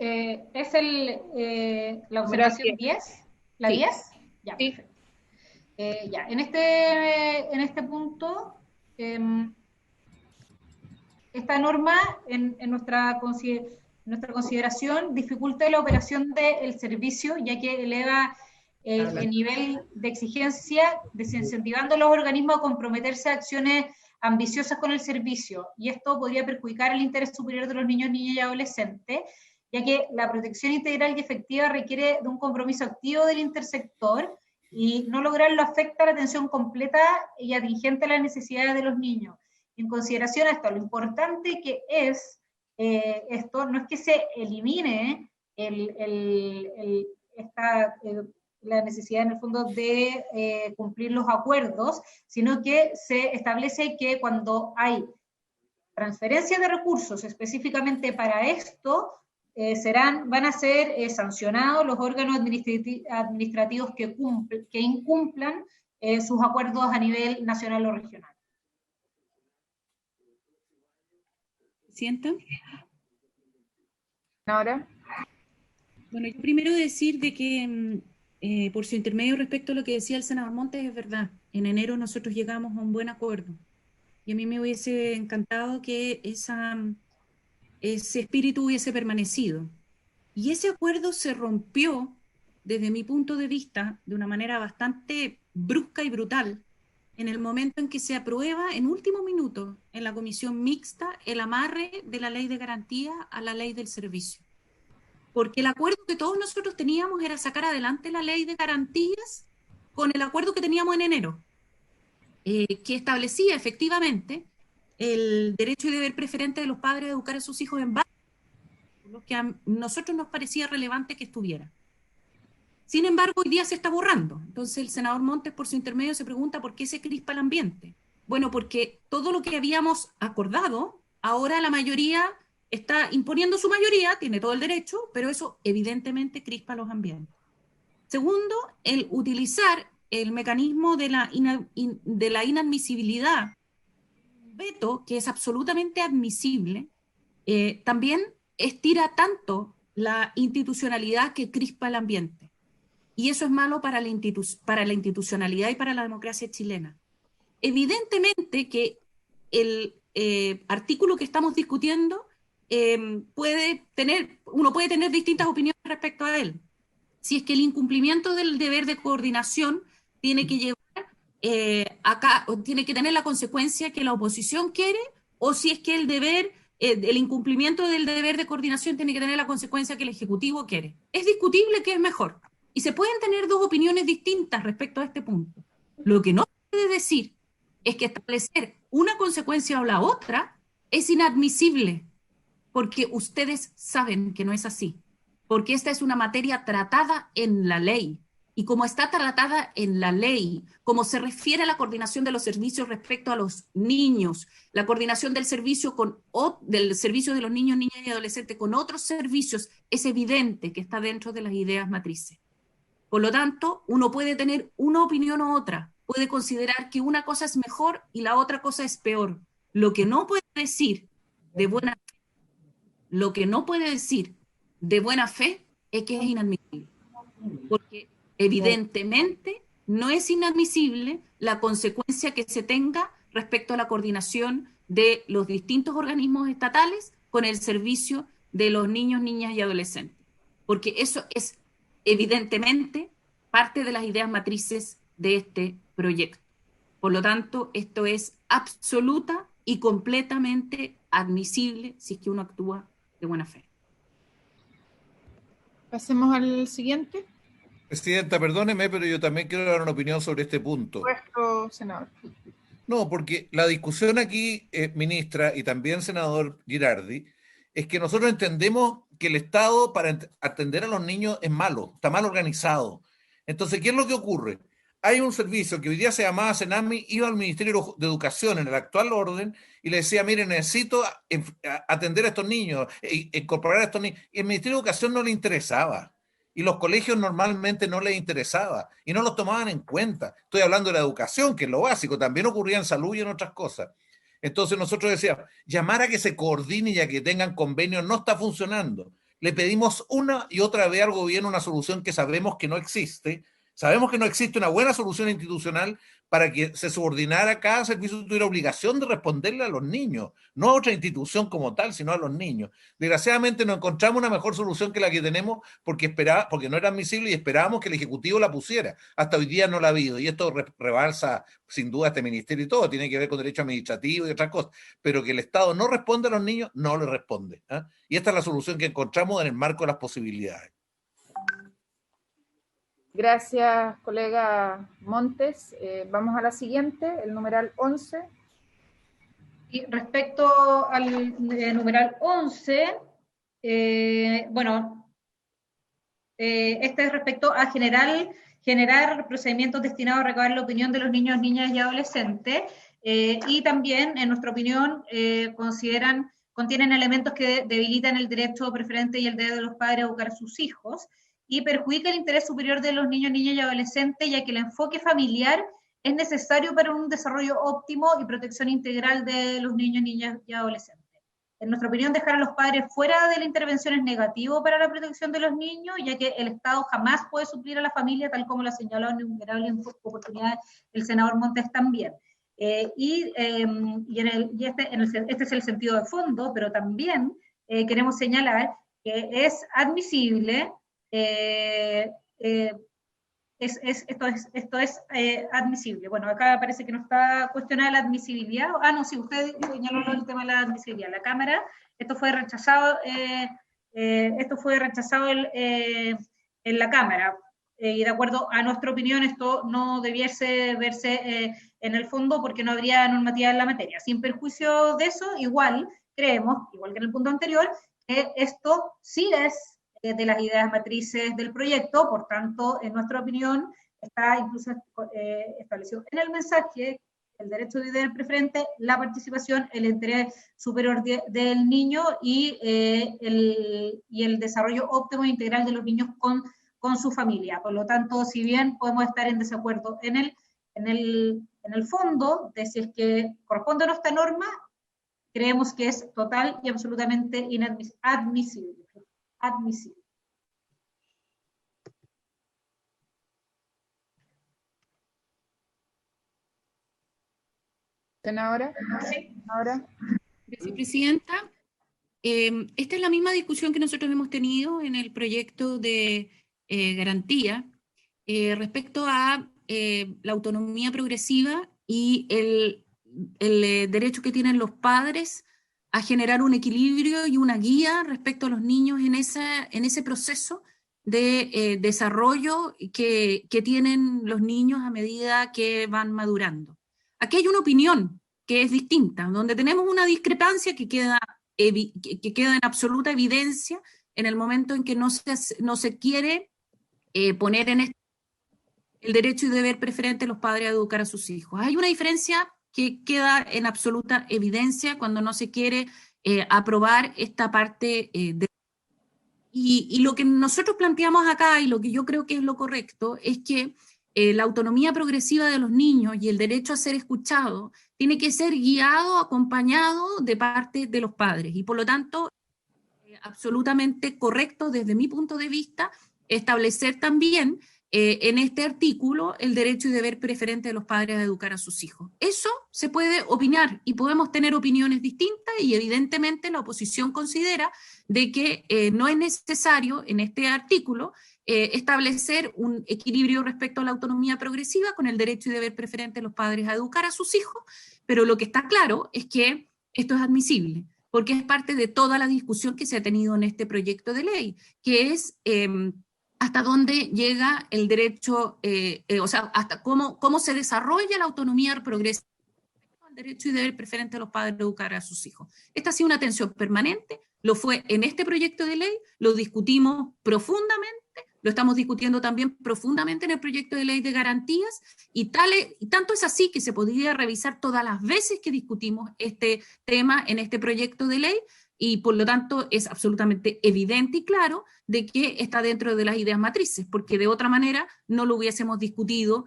la observación 10. ¿La 10? Ya, sí. Perfecto. Ya, en este punto, esta norma, en nuestra consideración, dificulta la operación del servicio, ya que eleva el nivel de exigencia, desincentivando a los organismos a comprometerse a acciones ambiciosas con el servicio, y esto podría perjudicar el interés superior de los niños, niñas y adolescentes, ya que la protección integral y efectiva requiere de un compromiso activo del intersector, y no lograrlo afecta a la atención completa y atingente a las necesidades de los niños. En consideración a esto, lo importante que es esto, no es que se elimine la necesidad en el fondo de cumplir los acuerdos, sino que se establece que cuando hay transferencia de recursos específicamente para esto, van a ser sancionados los órganos administrativos que incumplan sus acuerdos a nivel nacional o regional. ¿Sienta? Ahora. Bueno, yo primero decir de que, por su intermedio respecto a lo que decía el senador Montes, es verdad. En enero nosotros llegamos a un buen acuerdo. Y a mí me hubiese encantado que ese espíritu hubiese permanecido. Y ese acuerdo se rompió, desde mi punto de vista, de una manera bastante brusca y brutal, en el momento en que se aprueba en último minuto en la comisión mixta el amarre de la ley de garantía a la ley del servicio. Porque el acuerdo que todos nosotros teníamos era sacar adelante la ley de garantías con el acuerdo que teníamos en enero, que establecía efectivamente el derecho y deber preferente de los padres de educar a sus hijos en base a lo que a nosotros nos parecía relevante que estuviera. Sin embargo, hoy día se está borrando. Entonces el senador Montes, por su intermedio, se pregunta por qué se crispa el ambiente. Bueno, porque todo lo que habíamos acordado, ahora la mayoría está imponiendo su mayoría, tiene todo el derecho, pero eso evidentemente crispa los ambientes. Segundo, el utilizar el mecanismo de la inadmisibilidad, veto, que es absolutamente admisible, también estira tanto la institucionalidad que crispa el ambiente. Y eso es malo para la institucionalidad y para la democracia chilena. Evidentemente que el artículo que estamos discutiendo uno puede tener distintas opiniones respecto a él. Si es que el incumplimiento del deber de coordinación tiene que llevar o tiene que tener la consecuencia que la oposición quiere, o si es que el incumplimiento del deber de coordinación tiene que tener la consecuencia que el Ejecutivo quiere. Es discutible qué es mejor. Y se pueden tener dos opiniones distintas respecto a este punto. Lo que no se puede decir es que establecer una consecuencia o la otra es inadmisible, porque ustedes saben que no es así, porque esta es una materia tratada en la ley. Y como está tratada en la ley, como se refiere a la coordinación de los servicios respecto a los niños, la coordinación del servicio de los niños, niñas y adolescentes con otros servicios, es evidente que está dentro de las ideas matrices. Por lo tanto, uno puede tener una opinión u otra, puede considerar que una cosa es mejor y la otra cosa es peor. Lo que no puede decir de buena fe es que es inadmisible. Porque evidentemente no es inadmisible la consecuencia que se tenga respecto a la coordinación de los distintos organismos estatales con el servicio de los niños, niñas y adolescentes. Porque eso es evidentemente parte de las ideas matrices de este proyecto. Por lo tanto, esto es absoluta y completamente admisible si es que uno actúa de buena fe. Pasemos al siguiente. Presidenta, perdóneme, pero yo también quiero dar una opinión sobre este punto. Nuestro senador. No, porque la discusión aquí, ministra, y también senador Girardi, es que nosotros entendemos que el Estado para atender a los niños es malo, está mal organizado. Entonces, ¿qué es lo que ocurre? Hay un servicio que hoy día se llamaba Senami, iba al Ministerio de Educación en el actual orden y le decía, mire, necesito atender a estos niños, incorporar a estos niños. Y el Ministerio de Educación no le interesaba. Y los colegios normalmente no les interesaba y no los tomaban en cuenta. Estoy hablando de la educación, que es lo básico, también ocurría en salud y en otras cosas. Entonces nosotros decíamos, llamar a que se coordine y a que tengan convenios no está funcionando. Le pedimos una y otra vez al gobierno una solución que sabemos que no existe. Sabemos que no existe una buena solución institucional para que se subordinara, cada servicio tuviera obligación de responderle a los niños, no a otra institución como tal, sino a los niños. Desgraciadamente no encontramos una mejor solución que la que tenemos porque no era admisible y esperábamos que el Ejecutivo la pusiera. Hasta hoy día no la ha habido y esto rebalsa sin duda este ministerio y todo, tiene que ver con derecho administrativo y otras cosas, pero que el Estado no responde a los niños, no le responde. Y esta es la solución que encontramos en el marco de las posibilidades. Gracias, colega Montes. Vamos a la siguiente, el numeral 11. Y respecto al numeral 11, bueno, este es respecto a generar procedimientos destinados a recabar la opinión de los niños, niñas y adolescentes, y también, en nuestra opinión, contienen elementos que debilitan el derecho preferente y el deber de los padres a educar a sus hijos, y perjudica el interés superior de los niños, niñas y adolescentes, ya que el enfoque familiar es necesario para un desarrollo óptimo y protección integral de los niños, niñas y adolescentes. En nuestra opinión, dejar a los padres fuera de la intervención es negativo para la protección de los niños, ya que el Estado jamás puede suplir a la familia, tal como lo ha señalado en innumerables oportunidades el senador Montes también. Este es el sentido de fondo, pero también queremos señalar que es admisible, esto es admisible. Bueno, acá parece que no está cuestionada la admisibilidad. Ah, no, sí, usted señaló el tema de la admisibilidad. La Cámara, esto fue rechazado en la Cámara. Y de acuerdo a nuestra opinión, esto no debiese verse en el fondo porque no habría normativa en la materia. Sin perjuicio de eso, igual creemos, igual que en el punto anterior, que esto sí es de las ideas matrices del proyecto, por tanto, en nuestra opinión, está incluso establecido en el mensaje el derecho de deber preferente, la participación, el interés superior del niño y el desarrollo óptimo e integral de los niños con su familia. Por lo tanto, si bien podemos estar en desacuerdo en el fondo de si es que corresponde a nuestra norma, creemos que es total y absolutamente admisible. ¿Senadora? Sí. Ahora. Vicepresidenta, esta es la misma discusión que nosotros hemos tenido en el proyecto de garantía respecto a la autonomía progresiva y el derecho que tienen los padres a generar un equilibrio y una guía respecto a los niños en ese proceso de desarrollo que tienen los niños a medida que van madurando. Aquí hay una opinión que es distinta, donde tenemos una discrepancia que queda en absoluta evidencia en el momento en que no se quiere poner en el derecho y deber preferente de los padres a educar a sus hijos. Hay una diferencia que queda en absoluta evidencia cuando no se quiere aprobar esta parte y lo que nosotros planteamos acá y lo que yo creo que es lo correcto es que la autonomía progresiva de los niños y el derecho a ser escuchado tiene que ser guiado, acompañado de parte de los padres y por lo tanto absolutamente correcto desde mi punto de vista establecer también en este artículo el derecho y deber preferente de los padres a educar a sus hijos. Eso se puede opinar y podemos tener opiniones distintas y evidentemente la oposición considera de que no es necesario en este artículo establecer un equilibrio respecto a la autonomía progresiva con el derecho y deber preferente de los padres a educar a sus hijos, pero lo que está claro es que esto es admisible, porque es parte de toda la discusión que se ha tenido en este proyecto de ley, que es hasta dónde llega el derecho, o sea, hasta cómo se desarrolla la autonomía progresiva, el derecho y deber preferente de los padres de educar a sus hijos. Esta ha sido una tensión permanente, lo fue en este proyecto de ley, lo discutimos profundamente, lo estamos discutiendo también profundamente en el proyecto de ley de garantías, y tanto es así que se podría revisar todas las veces que discutimos este tema en este proyecto de ley, y por lo tanto es absolutamente evidente y claro de que está dentro de las ideas matrices, porque de otra manera no lo hubiésemos discutido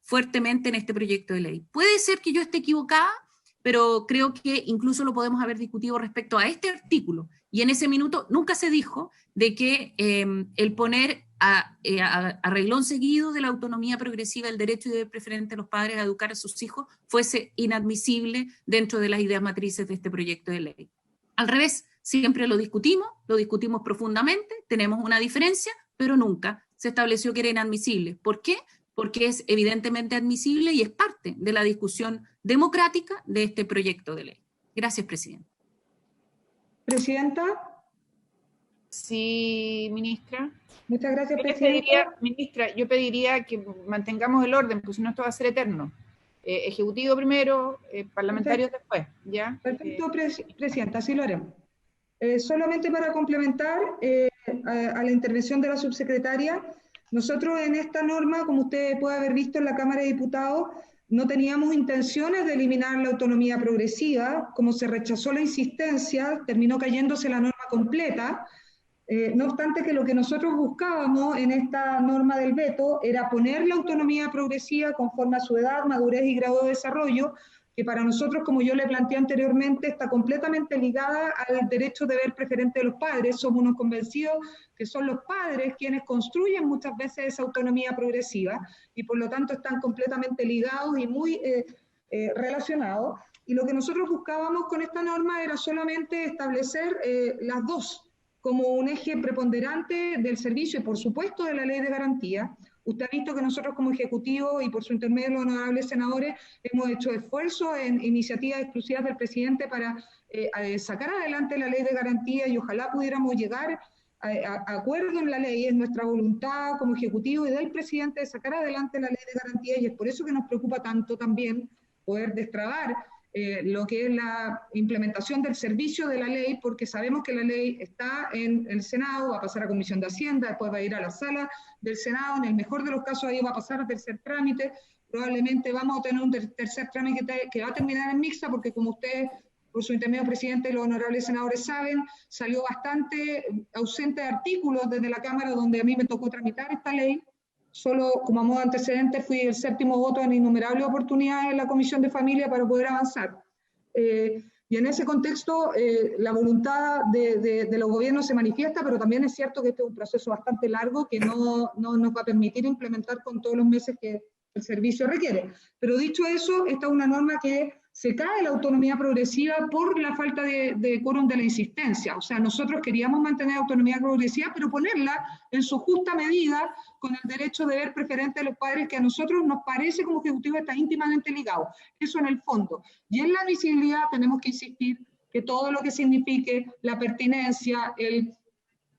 fuertemente en este proyecto de ley. Puede ser que yo esté equivocada, pero creo que incluso lo podemos haber discutido respecto a este artículo, y en ese minuto nunca se dijo de que el poner a renglón seguido de la autonomía progresiva, el derecho y deber preferente de los padres a educar a sus hijos, fuese inadmisible dentro de las ideas matrices de este proyecto de ley. Al revés, siempre lo discutimos profundamente, tenemos una diferencia, pero nunca se estableció que era inadmisible. ¿Por qué? Porque es evidentemente admisible y es parte de la discusión democrática de este proyecto de ley. Gracias, Presidenta. ¿Presidenta? Sí, ministra. Muchas gracias, Presidenta. Ministra, yo pediría que mantengamos el orden, porque si no esto va a ser eterno. ejecutivo primero, parlamentarios después, ¿ya? Perfecto, Presidenta, así lo haremos. Solamente para complementar a la intervención de la subsecretaria, nosotros en esta norma, como usted puede haber visto en la Cámara de Diputados, no teníamos intenciones de eliminar la autonomía progresiva. Como se rechazó la insistencia, terminó cayéndose la norma completa. No obstante que lo que nosotros buscábamos en esta norma del veto era poner la autonomía progresiva conforme a su edad, madurez y grado de desarrollo, que para nosotros, como yo le planteé anteriormente, está completamente ligada al derecho de ver preferente de los padres. Somos unos convencidos que son los padres quienes construyen muchas veces esa autonomía progresiva y por lo tanto están completamente ligados y muy relacionados. Y lo que nosotros buscábamos con esta norma era solamente establecer las dos como un eje preponderante del servicio y por supuesto de la ley de garantía. Usted ha visto que nosotros como Ejecutivo y por su intermedio los honorables senadores hemos hecho esfuerzos en iniciativas exclusivas del presidente para sacar adelante la ley de garantía y ojalá pudiéramos llegar a acuerdo en la ley. Es nuestra voluntad como Ejecutivo y del presidente de sacar adelante la ley de garantía y es por eso que nos preocupa tanto también poder destrabar lo que es la implementación del servicio de la ley, porque sabemos que la ley está en el Senado, va a pasar a Comisión de Hacienda, después va a ir a la sala del Senado, en el mejor de los casos ahí va a pasar a tercer trámite, probablemente vamos a tener un tercer trámite que va a terminar en mixta, porque como usted, por su intermedio presidente, los honorables senadores saben, salió bastante ausente de artículos desde la Cámara donde a mí me tocó tramitar esta ley. Solo como a modo antecedente fui el séptimo voto en innumerables oportunidades en la Comisión de Familia para poder avanzar. Y en ese contexto la voluntad de los gobiernos se manifiesta, pero también es cierto que este es un proceso bastante largo que no nos va a permitir implementar con todos los meses que el servicio requiere. Pero dicho eso, esta es una norma que se cae la autonomía progresiva por la falta de quórum de la insistencia. O sea, nosotros queríamos mantener autonomía progresiva, pero ponerla en su justa medida con el derecho de ver preferente de los padres, que a nosotros nos parece como Ejecutivo está íntimamente ligado. Eso en el fondo. Y en la admisibilidad tenemos que insistir que todo lo que signifique la pertinencia, el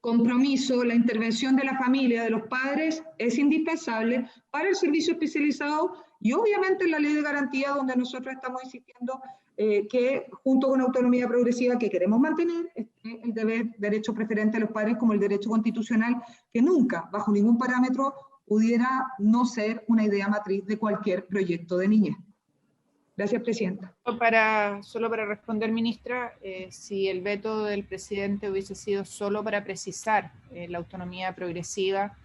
compromiso, la intervención de la familia, de los padres, es indispensable para el servicio especializado y obviamente en la ley de garantía donde nosotros estamos insistiendo que junto con autonomía progresiva que queremos mantener, el derecho preferente de los padres como el derecho constitucional que nunca, bajo ningún parámetro, pudiera no ser una idea matriz de cualquier proyecto de niñez. Gracias, Presidenta. Solo para responder, ministra, si el veto del presidente hubiese sido solo para precisar la autonomía progresiva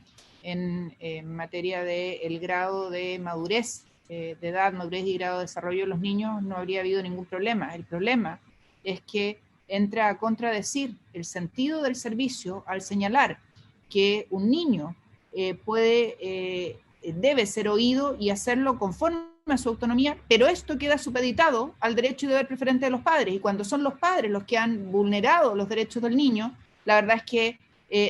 en materia del grado de madurez, de edad, madurez y grado de desarrollo de los niños, no habría habido ningún problema. El problema es que entra a contradecir el sentido del servicio al señalar que un niño debe ser oído y hacerlo conforme a su autonomía, pero esto queda supeditado al derecho y deber preferente de los padres, y cuando son los padres los que han vulnerado los derechos del niño, la verdad es que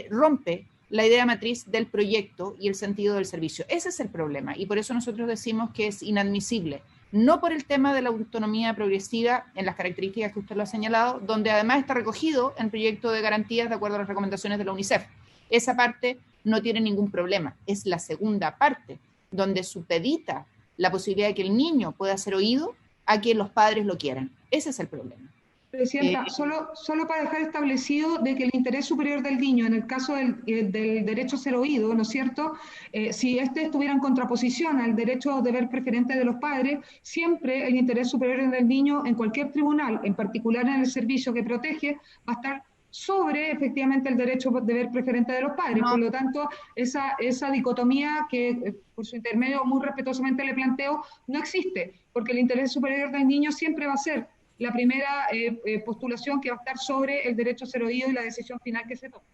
rompe la idea matriz del proyecto y el sentido del servicio. Ese es el problema, y por eso nosotros decimos que es inadmisible, no por el tema de la autonomía progresiva en las características que usted lo ha señalado, donde además está recogido en proyecto de garantías de acuerdo a las recomendaciones de la UNICEF. Esa parte no tiene ningún problema, es la segunda parte, donde supedita la posibilidad de que el niño pueda ser oído a que los padres lo quieran. Ese es el problema. Presidenta, solo para dejar establecido de que el interés superior del niño, en el caso del derecho a ser oído, ¿no es cierto? Si este estuviera en contraposición al derecho de ver preferente de los padres, siempre el interés superior del niño en cualquier tribunal, en particular en el servicio que protege, va a estar sobre efectivamente el derecho de ver preferente de los padres. Por lo tanto, esa dicotomía que por su intermedio muy respetuosamente le planteo, no existe, porque el interés superior del niño siempre va a ser la primera postulación que va a estar sobre el derecho a ser oído y la decisión final que se toma.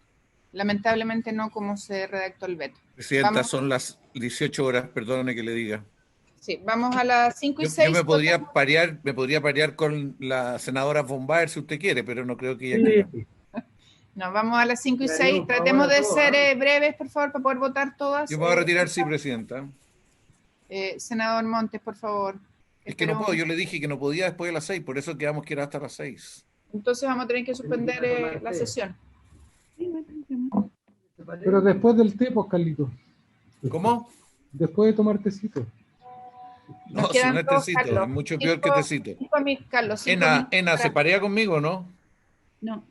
Lamentablemente no como se redactó el veto. Presidenta, son las 18 horas, perdóname que le diga. Sí, vamos a las 5 y 6. Yo me podría parear con la senadora von Baer si usted quiere, pero no creo que ella quiera. No, vamos a las 5 y 6. Tratemos de ser breves, por favor, para poder votar todas. Yo me voy a retirar, sí, Presidenta. Senador Montes, por favor. Es que no puedo, yo le dije que no podía después de las 6, por eso quedamos que era hasta las 6. Entonces vamos a tener que suspender la sesión. Pero después del té, pues, Carlito. ¿Cómo? Después de tomar tecito. No, Nos si quedan no es dos, tecito, Carlos. es mucho peor que Cinco- tecito. 5 minutos, Carlos. 5 Ena, minutos Ena, para- ¿se paría conmigo, no? No,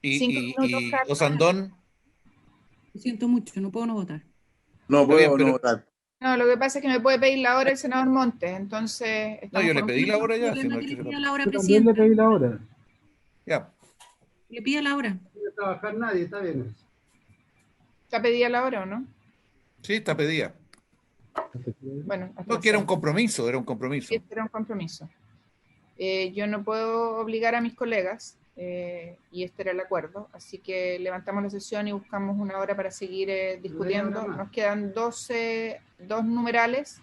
5 minutos, Y Carlos. Osandón, lo siento mucho, no puedo no votar. No Está bien, puedo pero- no votar. No, lo que pasa es que me puede pedir la hora el senador Montes, entonces... no, estamos yo le con un pedí la hora ya. Porque si no no es quiere que se pedir la- la hora, Yo también le presidenta. pedí la hora. Ya, Le pide la hora. No quiere trabajar nadie, está bien. ¿Ya pedía la hora o no? sí, está pedida. Bueno, hasta No, que era un las compromiso, era un compromiso. seis. Este era un compromiso. Yo no puedo obligar a mis colegas y este era el acuerdo, así que levantamos la sesión y buscamos una hora para seguir discutiendo. Media hora más. Nos quedan dos numerales